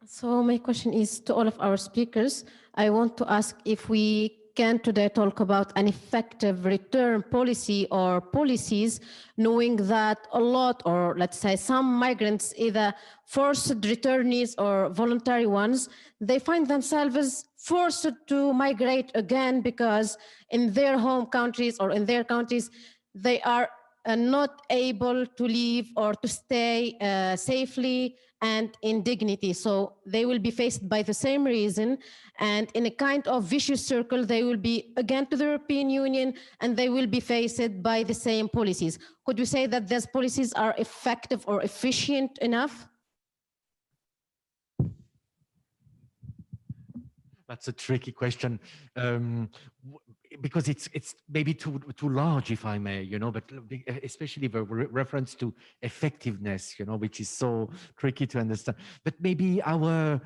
So my question is to all of our speakers. I want to ask if we can today talk about an effective return policy or policies, knowing that a lot, or let's say some migrants, either forced returnees or voluntary ones, they find themselves forced to migrate again because in their home countries or in their countries, they are not able to live or to stay safely and indignity. So they will be faced by the same reason, and in a kind of vicious circle, they will be again to the European Union, and they will be faced by the same policies. Could you say that these policies are effective or efficient enough? That's a tricky question, because it's maybe too large, if I may, you know, but especially the reference to effectiveness, you know, which is so tricky to understand. But maybe our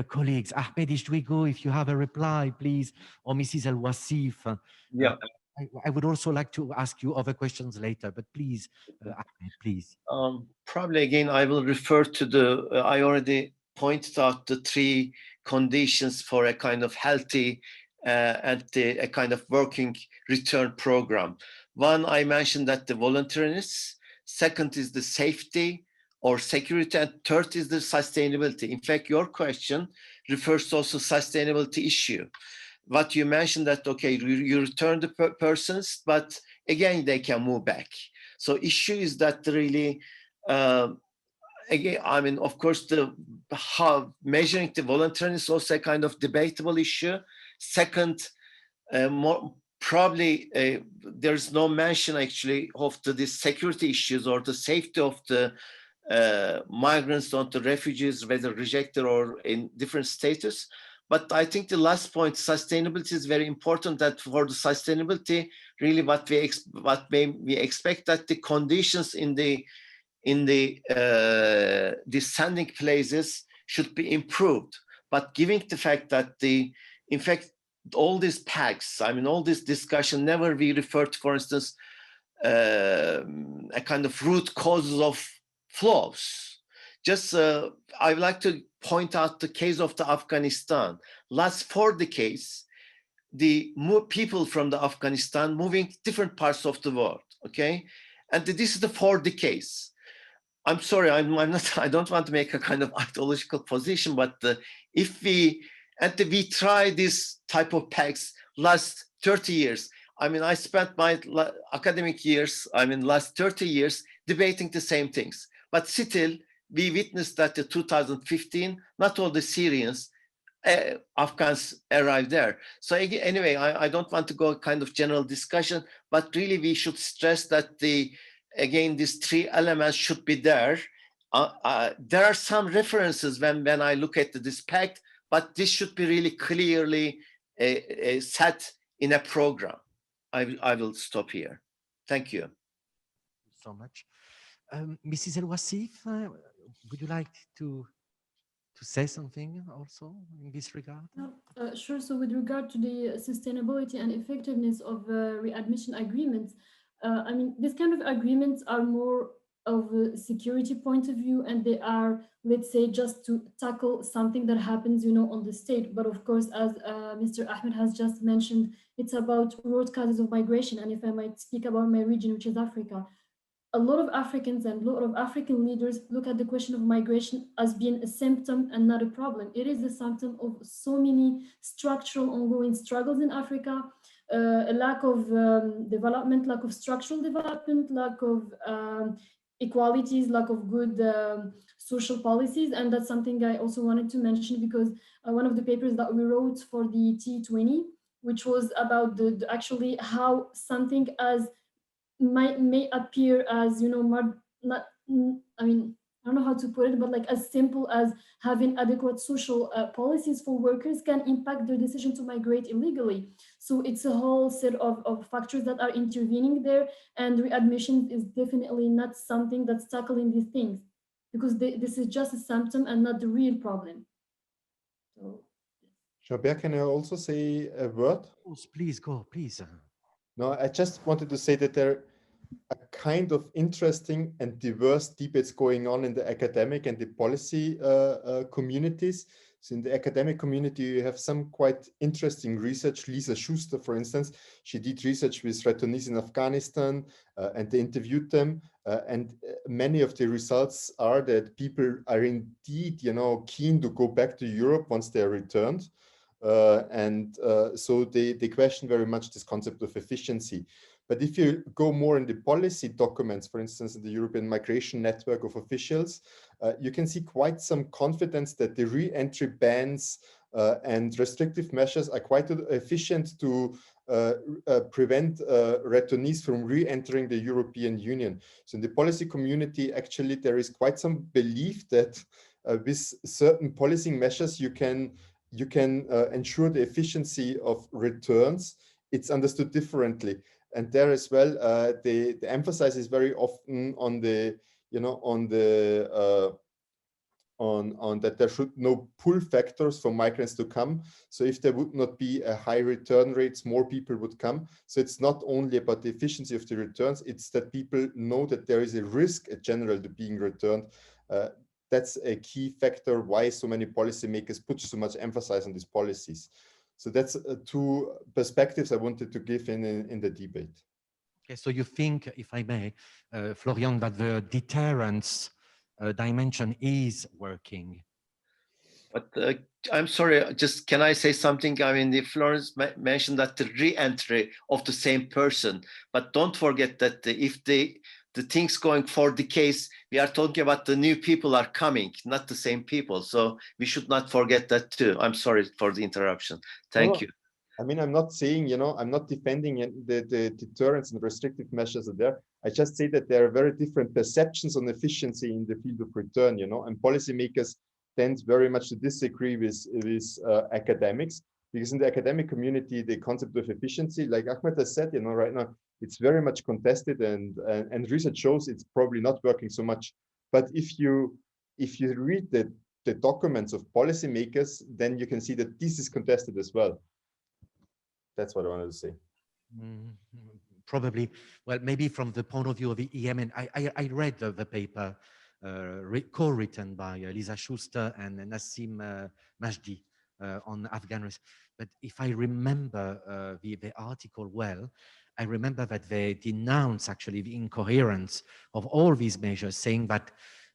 colleagues, Ahmed İçDUYGU, if you have a reply, please, or Mrs. OUASSIF. Yeah. I would also like to ask you other questions later, but please, Ahmed, please. Probably again, I will refer to the, I already pointed out the 3 conditions for a kind of healthy and a kind of working return program. One, I mentioned that the voluntariness. Second is the safety or security, and third is the sustainability. In fact, your question refers to also sustainability issue. What you mentioned that, okay, you return the persons, but again, they can move back. So issue is that really, again, I mean, of course, how measuring the voluntariness is also a kind of debatable issue. Second, probably there's no mention actually of the security issues or the safety of the migrants or the refugees, whether rejected or in different status. But I think the last point, sustainability, is very important. That for the sustainability, really what we expect that the conditions in the descending places should be improved. But given the fact that in fact, all these pacts, I mean, all this discussion never we refer to, for instance, a kind of root causes of flaws. Just, I would like to point out the case of the Afghanistan. Last 4 decades, the people from the Afghanistan moving different parts of the world, okay? And this is the 4 decades. I'm sorry, I'm not, I don't want to make a kind of ideological position, but if we try this type of pacts last 30 years, I mean, I spent my academic years, I mean, last 30 years debating the same things, but still we witnessed that in 2015, not all the Syrians, Afghans arrived there. So anyway, I don't want to go kind of general discussion, but really we should stress that again, these 3 elements should be there. There are some references when I look at this pact, but this should be really clearly set in a program. I will stop here. Thank you. So much. Mrs. OUASSIF, would you like to say something also in this regard? Sure. So with regard to the sustainability and effectiveness of readmission agreements, I mean, these kind of agreements are more of a security point of view, and they are, let's say, just to tackle something that happens, you know, on the state. But of course, as Mr. Ahmed has just mentioned, it's about root causes of migration. And if I might speak about my region, which is Africa, a lot of Africans and a lot of African leaders look at the question of migration as being a symptom and not a problem. It is a symptom of so many structural ongoing struggles in Africa, a lack of development, lack of structural development, lack of equalities, lack of good social policies. And that's something I also wanted to mention, because one of the papers that we wrote for the T20, which was about actually how something as may appear as, you know, not, I mean, I don't know how to put it, but like as simple as having adequate social policies for workers can impact their decision to migrate illegally. So it's a whole set of factors that are intervening there, and readmission is definitely not something that's tackling these things, because this is just a symptom and not the real problem. So, Jean-Pierre, can I also say a word? Please go, please. No, I just wanted to say that there are a kind of interesting and diverse debates going on in the academic and the policy communities. So in the academic community, you have some quite interesting research. Lisa Schuster, for instance, she did research with returnees in Afghanistan and they interviewed them. And many of the results are that people are indeed, you know, keen to go back to Europe once they are returned. So they question very much this concept of efficiency. But if you go more in the policy documents, for instance, in the European Migration Network of Officials, you can see quite some confidence that the re-entry bans and restrictive measures are quite efficient to prevent returnees from re-entering the European Union. So in the policy community, actually, there is quite some belief that with certain policy measures, you can ensure the efficiency of returns. It's understood differently. And there as well, the emphasis is very often on the, on that there should no pull factors for migrants to come. So if there would not be a high return rates, more people would come. So it's not only about the efficiency of the returns, it's that people know that there is a risk in general to being returned. That's a key factor why so many policymakers put so much emphasis on these policies. So that's two perspectives I wanted to give in the debate. Okay, so you think, if I may, Florian, that the deterrence dimension is working? But I'm sorry, just can I say something? I mean, the Florence mentioned that the re-entry of the same person, but don't forget that if the things going for the case, we are talking about the new people are coming, not the same people. So we should not forget that too. I'm sorry for the interruption. Thank you. I mean, I'm not saying, I'm not defending the deterrence and restrictive measures are there. I just say that there are very different perceptions on efficiency in the field of return, and policymakers tend very much to disagree with academics, because in the academic community, the concept of efficiency, like Ahmet has said, right now, it's very much contested and research shows it's probably not working so much. But if you read the documents of policymakers, then you can see that this is contested as well. That's what I wanted to say. Probably, well, maybe from the point of view of the Yemen, I read the paper co-written by Lisa Schuster and Nassim Majdi on Afghanistan. But if I remember the article well, I remember that they denounce actually the incoherence of all these measures, saying that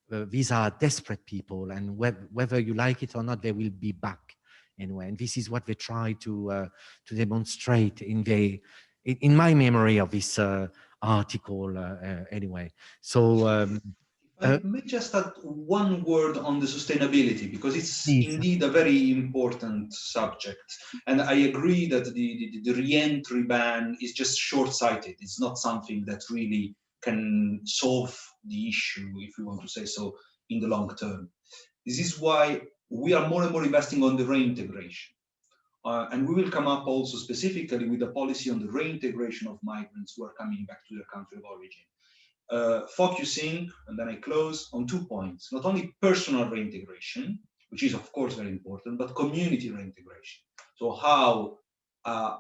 these are desperate people, and whether you like it or not, they will be back anyway. And this is what they try to demonstrate in my memory of this article anyway. So I may just add one word on the sustainability, because it's indeed a very important subject. And I agree that the re-entry ban is just short-sighted. It's not something that really can solve the issue, if we want to say so, in the long term. This is why we are more and more investing on the reintegration. And we will come up also specifically with a policy on the reintegration of migrants who are coming back to their country of origin. Focusing, and then I close, on 2 points. Not only personal reintegration, which is of course very important, but community reintegration. So how a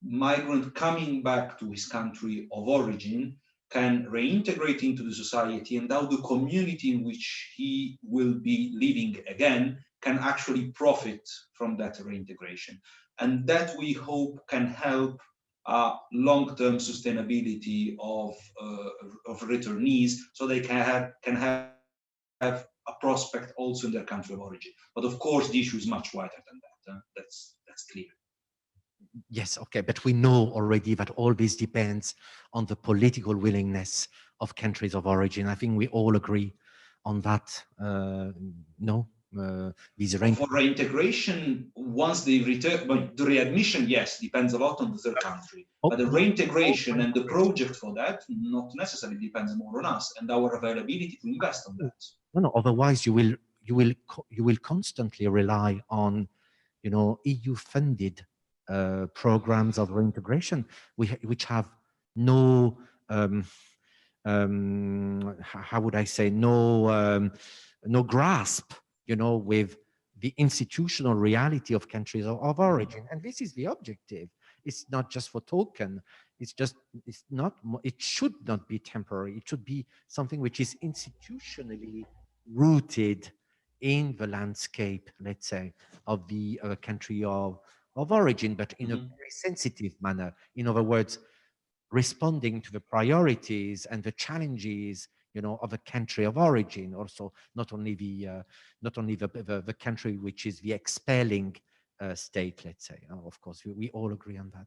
migrant coming back to his country of origin can reintegrate into the society, and how the community in which he will be living again can actually profit from that reintegration. And that we hope can help long-term sustainability of returnees, so they can have a prospect also in their country of origin. But of course, the issue is much wider than that. That's clear. Yes, okay, but we know already that all this depends on the political willingness of countries of origin. I think we all agree on that. No? For reintegration, once they return, but the readmission, yes, depends a lot on the third country. But the reintegration and the project for that not necessarily depends more on us and our availability to invest on that. No, otherwise you will constantly rely on, EU-funded programs of reintegration, which have no, how would I say, no grasp, with the institutional reality of countries of origin. And this is the objective. It's not just for token. It should not be temporary. It should be something which is institutionally rooted in the landscape, let's say, of the country of origin, but in a very sensitive manner. In other words, responding to the priorities and the challenges, of a country of origin. Also, not only the country which is the expelling state, let's say. Of course, we all agree on that.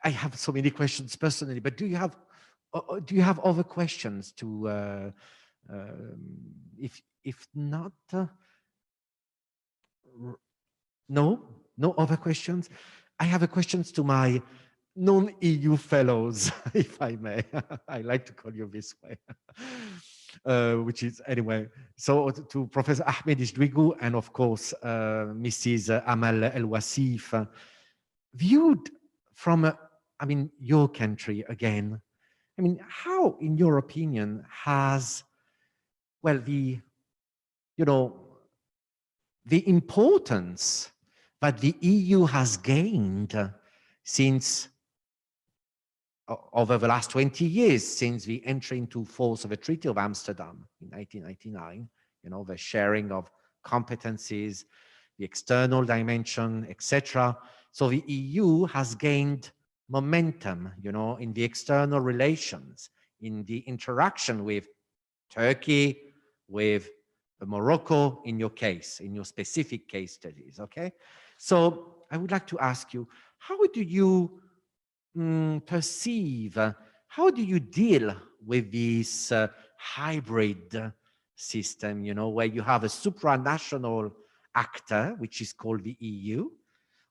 I have so many questions personally, but do you have other questions to, if not, no other questions? I have a questions to my non-EU fellows, if I may. I like to call you this way, which is anyway. So to Professor Ahmet İçDUYGU and of course Mrs. Amal El-Wassif, viewed from, I mean, your country again. I mean, how, in your opinion, has, well, the importance that the EU has gained since over the last 20 years, since the entry into force of the Treaty of Amsterdam in 1999, the sharing of competencies, the external dimension, etc. So the EU has gained momentum, in the external relations, in the interaction with Turkey, with Morocco, in your case, in your specific case studies, okay? So I would like to ask you, how do you perceive, how do you deal with this hybrid system, where you have a supranational actor, which is called the EU,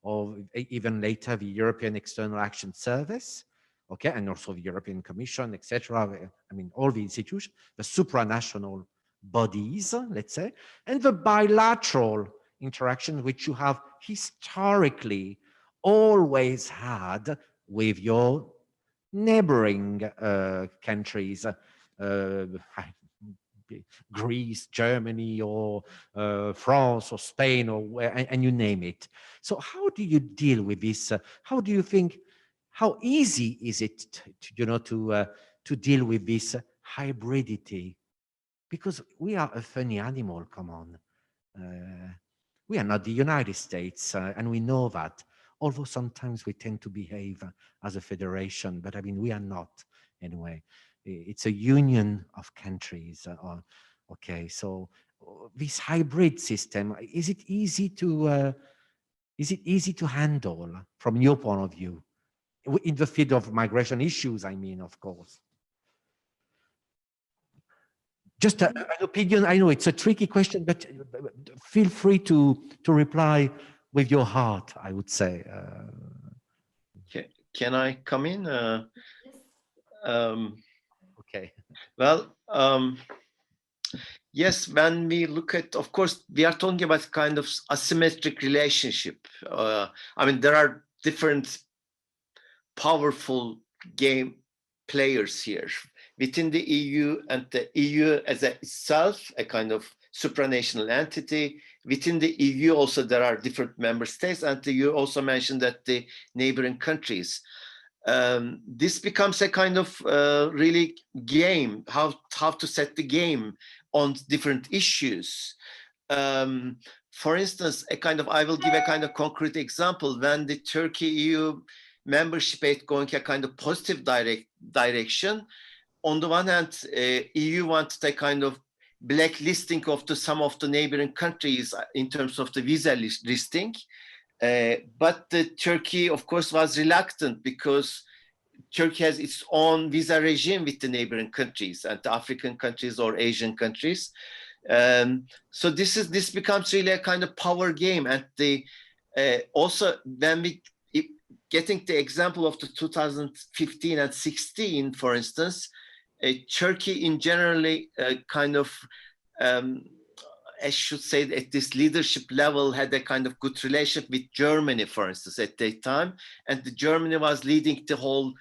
or even later the European External Action Service, okay, and also the European Commission, etc. I mean, all the institutions, the supranational bodies, let's say, and the bilateral interaction which you have historically always had with your neighboring countries, Greece, Germany, or France, or Spain, or and you name it. So how do you deal with this? How do you think, how easy is it to deal with this hybridity? Because we are a funny animal, come on. We are not the United States, and we know that, although sometimes we tend to behave as a federation, but I mean, we are not anyway. It's a union of countries. Okay, so this hybrid system, is it easy to handle from your point of view? In the field of migration issues, I mean, of course. Just an opinion. I know it's a tricky question, but feel free to reply with your heart, I would say. Can I come in? Okay. Well, yes, when we look at, of course, we are talking about kind of asymmetric relationship. I mean, there are different powerful game players here within the EU, and the EU as itself, a kind of supranational entity. Within the EU also there are different member states, and you also mentioned that the neighboring countries. This becomes a kind of really game, how to set the game on different issues. For instance, I will give a kind of concrete example. When the Turkey-EU membership is going a kind of positive direction, on the one hand, EU wanted a kind of blacklisting of some of the neighboring countries in terms of the visa listing. But Turkey, of course, was reluctant because Turkey has its own visa regime with the neighboring countries and the African countries or Asian countries. So this becomes really a kind of power game. And also when we getting the example of the 2015 and 16, for instance, Turkey in generally kind of I should say at this leadership level had a kind of good relationship with Germany, for instance, at that time. And Germany was leading the whole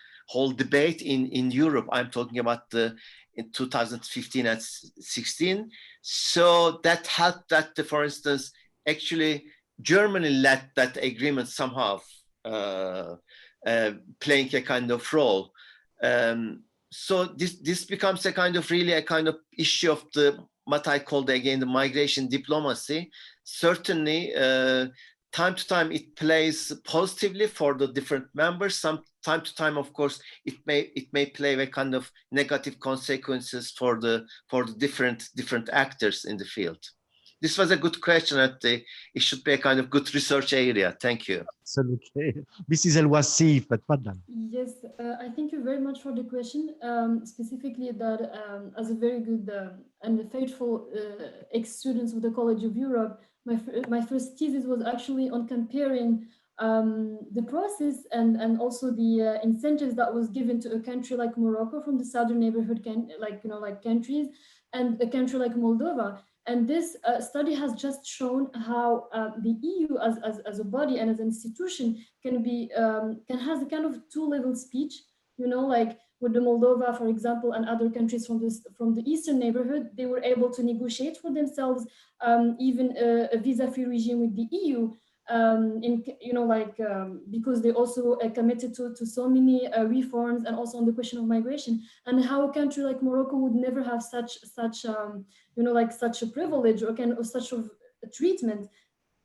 debate in Europe. I'm talking about in 2015 and 16. So that helped that, for instance, actually Germany led that agreement somehow, playing a kind of role. So this becomes a kind of really a kind of issue of what I called again the migration diplomacy. Certainly, time to time it plays positively for the different members. Some time to time, of course, it may play a kind of negative consequences for the different actors in the field. this was a good question. It should be a kind of good research area. Thank you. Absolutely. Mrs. OUASSIF, but pardon. Yes, I thank you very much for the question. Specifically, that as a very good and faithful ex-student of the College of Europe, my first thesis was actually on comparing the process and also the incentives that was given to a country like Morocco from the southern neighborhood, countries, and a country like Moldova. And this study has just shown how the EU as a body and as an institution can has a kind of two-level speech, like with the Moldova, for example, and other countries from the eastern neighborhood, they were able to negotiate for themselves even a visa-free regime with the EU. Because they also committed to so many reforms, and also on the question of migration, and how a country like Morocco would never have such a privilege or kind of such a treatment,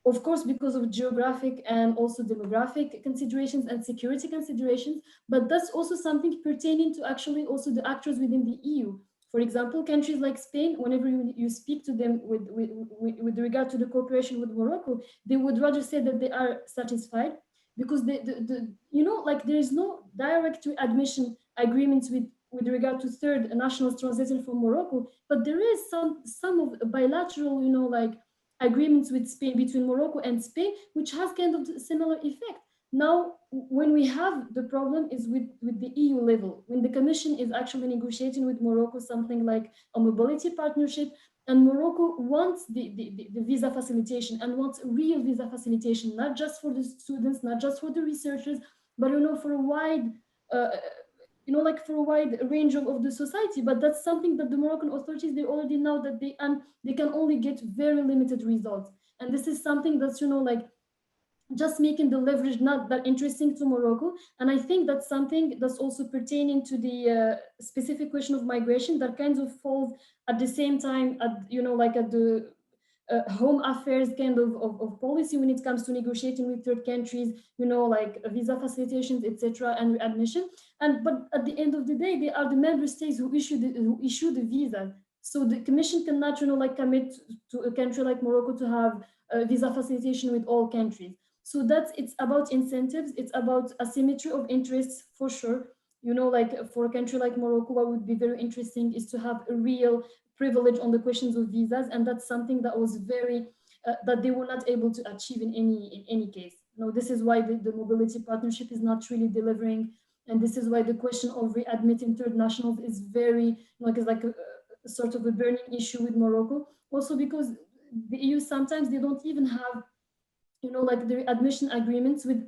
of course, because of geographic and also demographic considerations and security considerations, but that's also something pertaining to actually also the actors within the EU. For example, countries like Spain, whenever you speak to them with regard to the cooperation with Morocco, they would rather say that they are satisfied, because there is no direct admission agreements with regard to third nationals transiting from Morocco, but there is some of bilateral, agreements with Spain, between Morocco and Spain, which has kind of similar effect. Now, when we have the problem is with the EU level, when the Commission is actually negotiating with Morocco something like a mobility partnership, and Morocco wants the visa facilitation and wants real visa facilitation, not just for the students, not just for the researchers, but for a wide, for a wide range of the society. But that's something that the Moroccan authorities, they already know that they can only get very limited results, and this is something that's just making the leverage not that interesting to Morocco. And I think that's something that's also pertaining to the specific question of migration that kind of falls at the same time at, at the home affairs kind of policy when it comes to negotiating with third countries, like visa facilitations, etc., and readmission. But at the end of the day, they are the member states who issue the visa. So the Commission cannot, commit to a country like Morocco to have visa facilitation with all countries. So it's about incentives, it's about asymmetry of interests for sure. For a country like Morocco, what would be very interesting is to have a real privilege on the questions of visas, and that's something that was very that they were not able to achieve in any case. This is why the mobility partnership is not really delivering, and this is why the question of readmitting third nationals is very is like a sort of a burning issue with Morocco. Also because the EU sometimes they don't even have the admission agreements with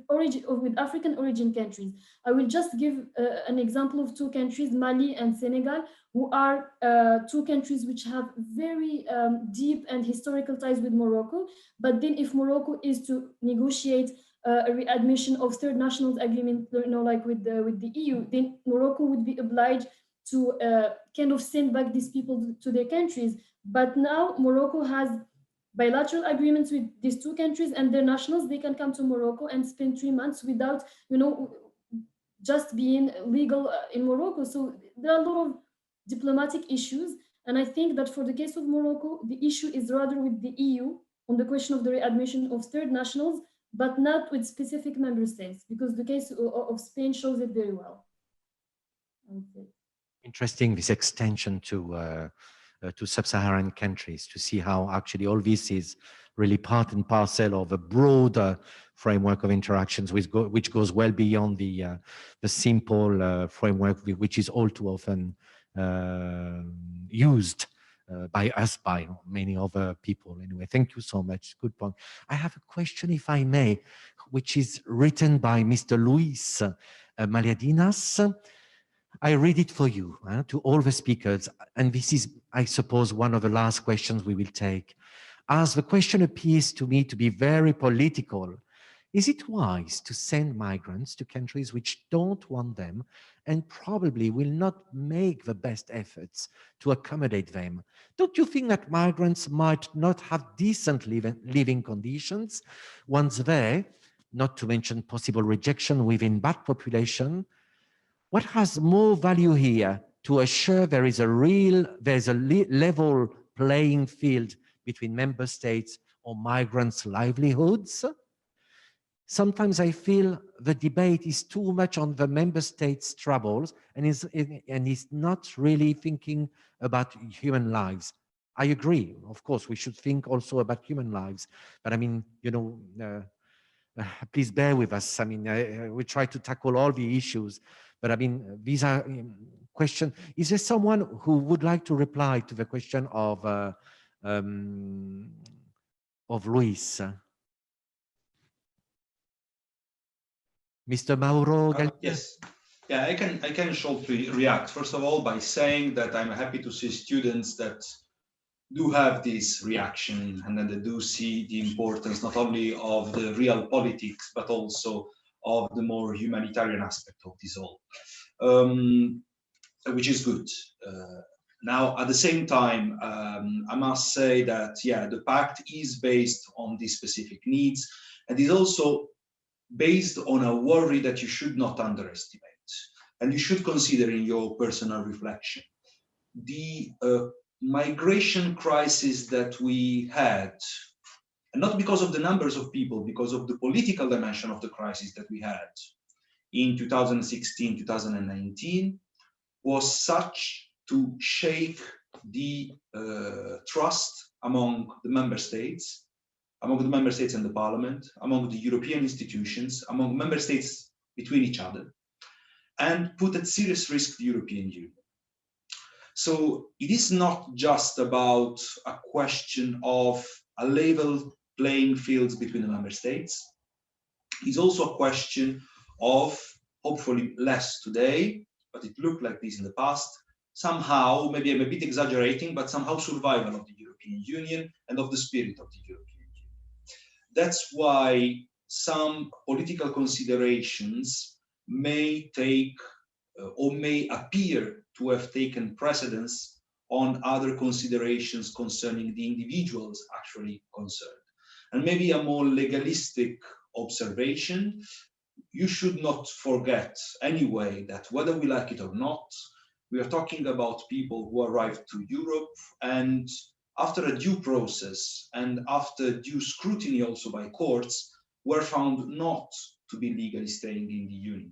African origin countries. I will just give an example of two countries, Mali and Senegal, who are two countries which have very deep and historical ties with Morocco. But then if Morocco is to negotiate a readmission of third nationals agreement, with the EU, then Morocco would be obliged to kind of send back these people to their countries. But now Morocco has bilateral agreements with these two countries, and their nationals, they can come to Morocco and spend 3 months without, just being legal in Morocco. So there are a lot of diplomatic issues. And I think that for the case of Morocco, the issue is rather with the EU on the question of the readmission of third nationals, but not with specific member states, because the case of Spain shows it very well. Interesting, this extension to sub-Saharan countries, to see how actually all this is really part and parcel of a broader framework of interactions which goes well beyond the simple framework which is all too often used by us, by many other people. Anyway, thank you so much. Good point. I have a question, if I may, which is written by Mr. Luis Maliadinas. I read it for you, to all the speakers, and this is, I suppose, one of the last questions we will take. As the question appears to me to be very political, is it wise to send migrants to countries which don't want them and probably will not make the best efforts to accommodate them? Don't you think that migrants might not have decent living conditions once there, not to mention possible rejection within that population? What has more value here to assure there is a level playing field between member states or migrants' livelihoods. Sometimes I feel the debate is too much on the member states' troubles and is not really thinking about human lives. I agree. Of course, we should think also about human lives. But I mean, you know, please bear with us. I mean, we try to tackle all the issues. But I mean, these are questions. Is there someone who would like to reply to the question of Luis? Mr. Mauro? Yes. Yeah, I can shortly react. First of all, by saying that I'm happy to see students that do have this reaction and that they do see the importance not only of the real politics, but also of the more humanitarian aspect of this all, which is good. Now, at the same time, I must say that, yeah, the Pact is based on these specific needs and is also based on a worry that you should not underestimate and you should consider in your personal reflection. The migration crisis that we had, and not because of the numbers of people, because of the political dimension of the crisis that we had in 2016, 2019, was such to shake the trust among the member states and the parliament, among the European institutions, among member states between each other, and put at serious risk the European Union. So it is not just about a question of a level playing fields between the member states. It's also a question of, hopefully less today, but it looked like this in the past, somehow, maybe I'm a bit exaggerating, but somehow survival of the European Union and of the spirit of the European Union. That's why some political considerations may take or may appear to have taken precedence on other considerations concerning the individuals actually concerned. And maybe a more legalistic observation, you should not forget anyway that whether we like it or not, we are talking about people who arrived to Europe and after a due process and after due scrutiny also by courts, were found not to be legally staying in the Union.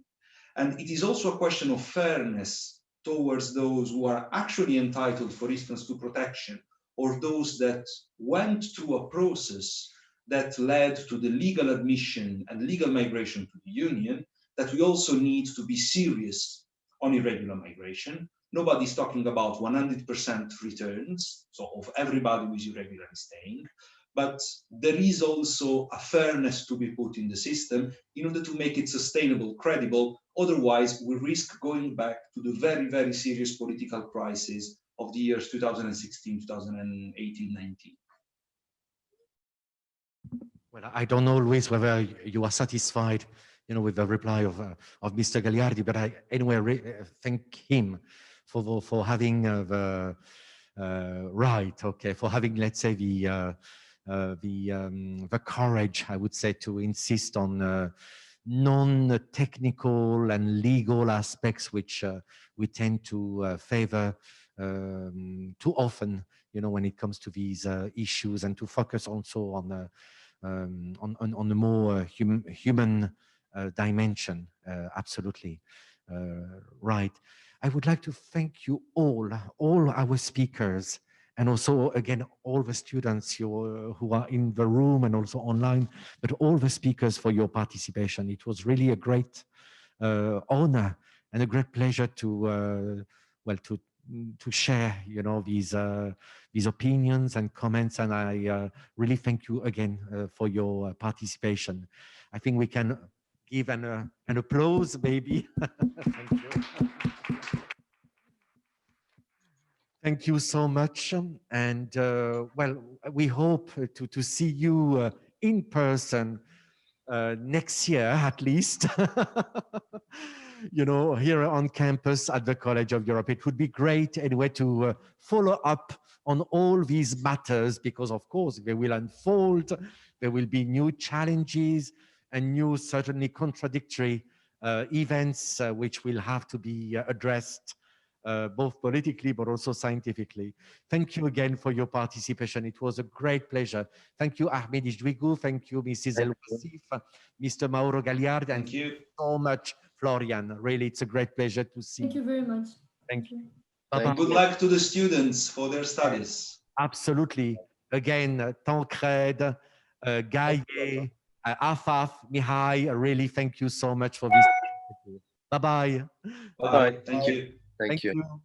And it is also a question of fairness towards those who are actually entitled, for instance, to protection, or those that went through a process that led to the legal admission and legal migration to the Union, that we also need to be serious on irregular migration. Nobody's talking about 100% returns, so of everybody who is irregularly staying, but there is also a fairness to be put in the system in order to make it sustainable, credible. Otherwise, we risk going back to the very, very serious political crisis of the years 2016, 2018, 19. Well, I don't know, Luis, whether you are satisfied, you know, with the reply of Mr. Gagliardi, but I anyway thank him for having the right, okay, for having, let's say, the courage, I would say, to insist on non-technical and legal aspects which we tend to favor too often, you know, when it comes to these issues, and to focus also on the more human dimension. Absolutely right. I would like to thank you all our speakers, and also, again, all the students who are in the room and also online, but all the speakers for your participation. It was really a great honor and a great pleasure to, well, to share, you know, these opinions and comments. And I really thank you again for your participation. I think we can give an applause, maybe. Thank you. Thank you so much. And well, we hope to see you in person next year, at least, you know, here on campus at the College of Europe. It would be great anyway to follow up on all these matters, because of course they will unfold, there will be new challenges and new, certainly contradictory events which will have to be addressed both politically but also scientifically. Thank you again for your participation. It was a great pleasure. Thank you, Ahmet İçDUYGU. Thank you, Mrs. OUASSIF, Mr. Mauro Gagliardi, and Thank you so much, Florian. Really, it's a great pleasure to see Thank you very much. Thank you. and good luck to the students for their studies. Absolutely. Again, Tancrède, Gaye, Afaf, Mihai, really thank you so much for this. Bye-bye. Bye. Thank you. Thank you. you.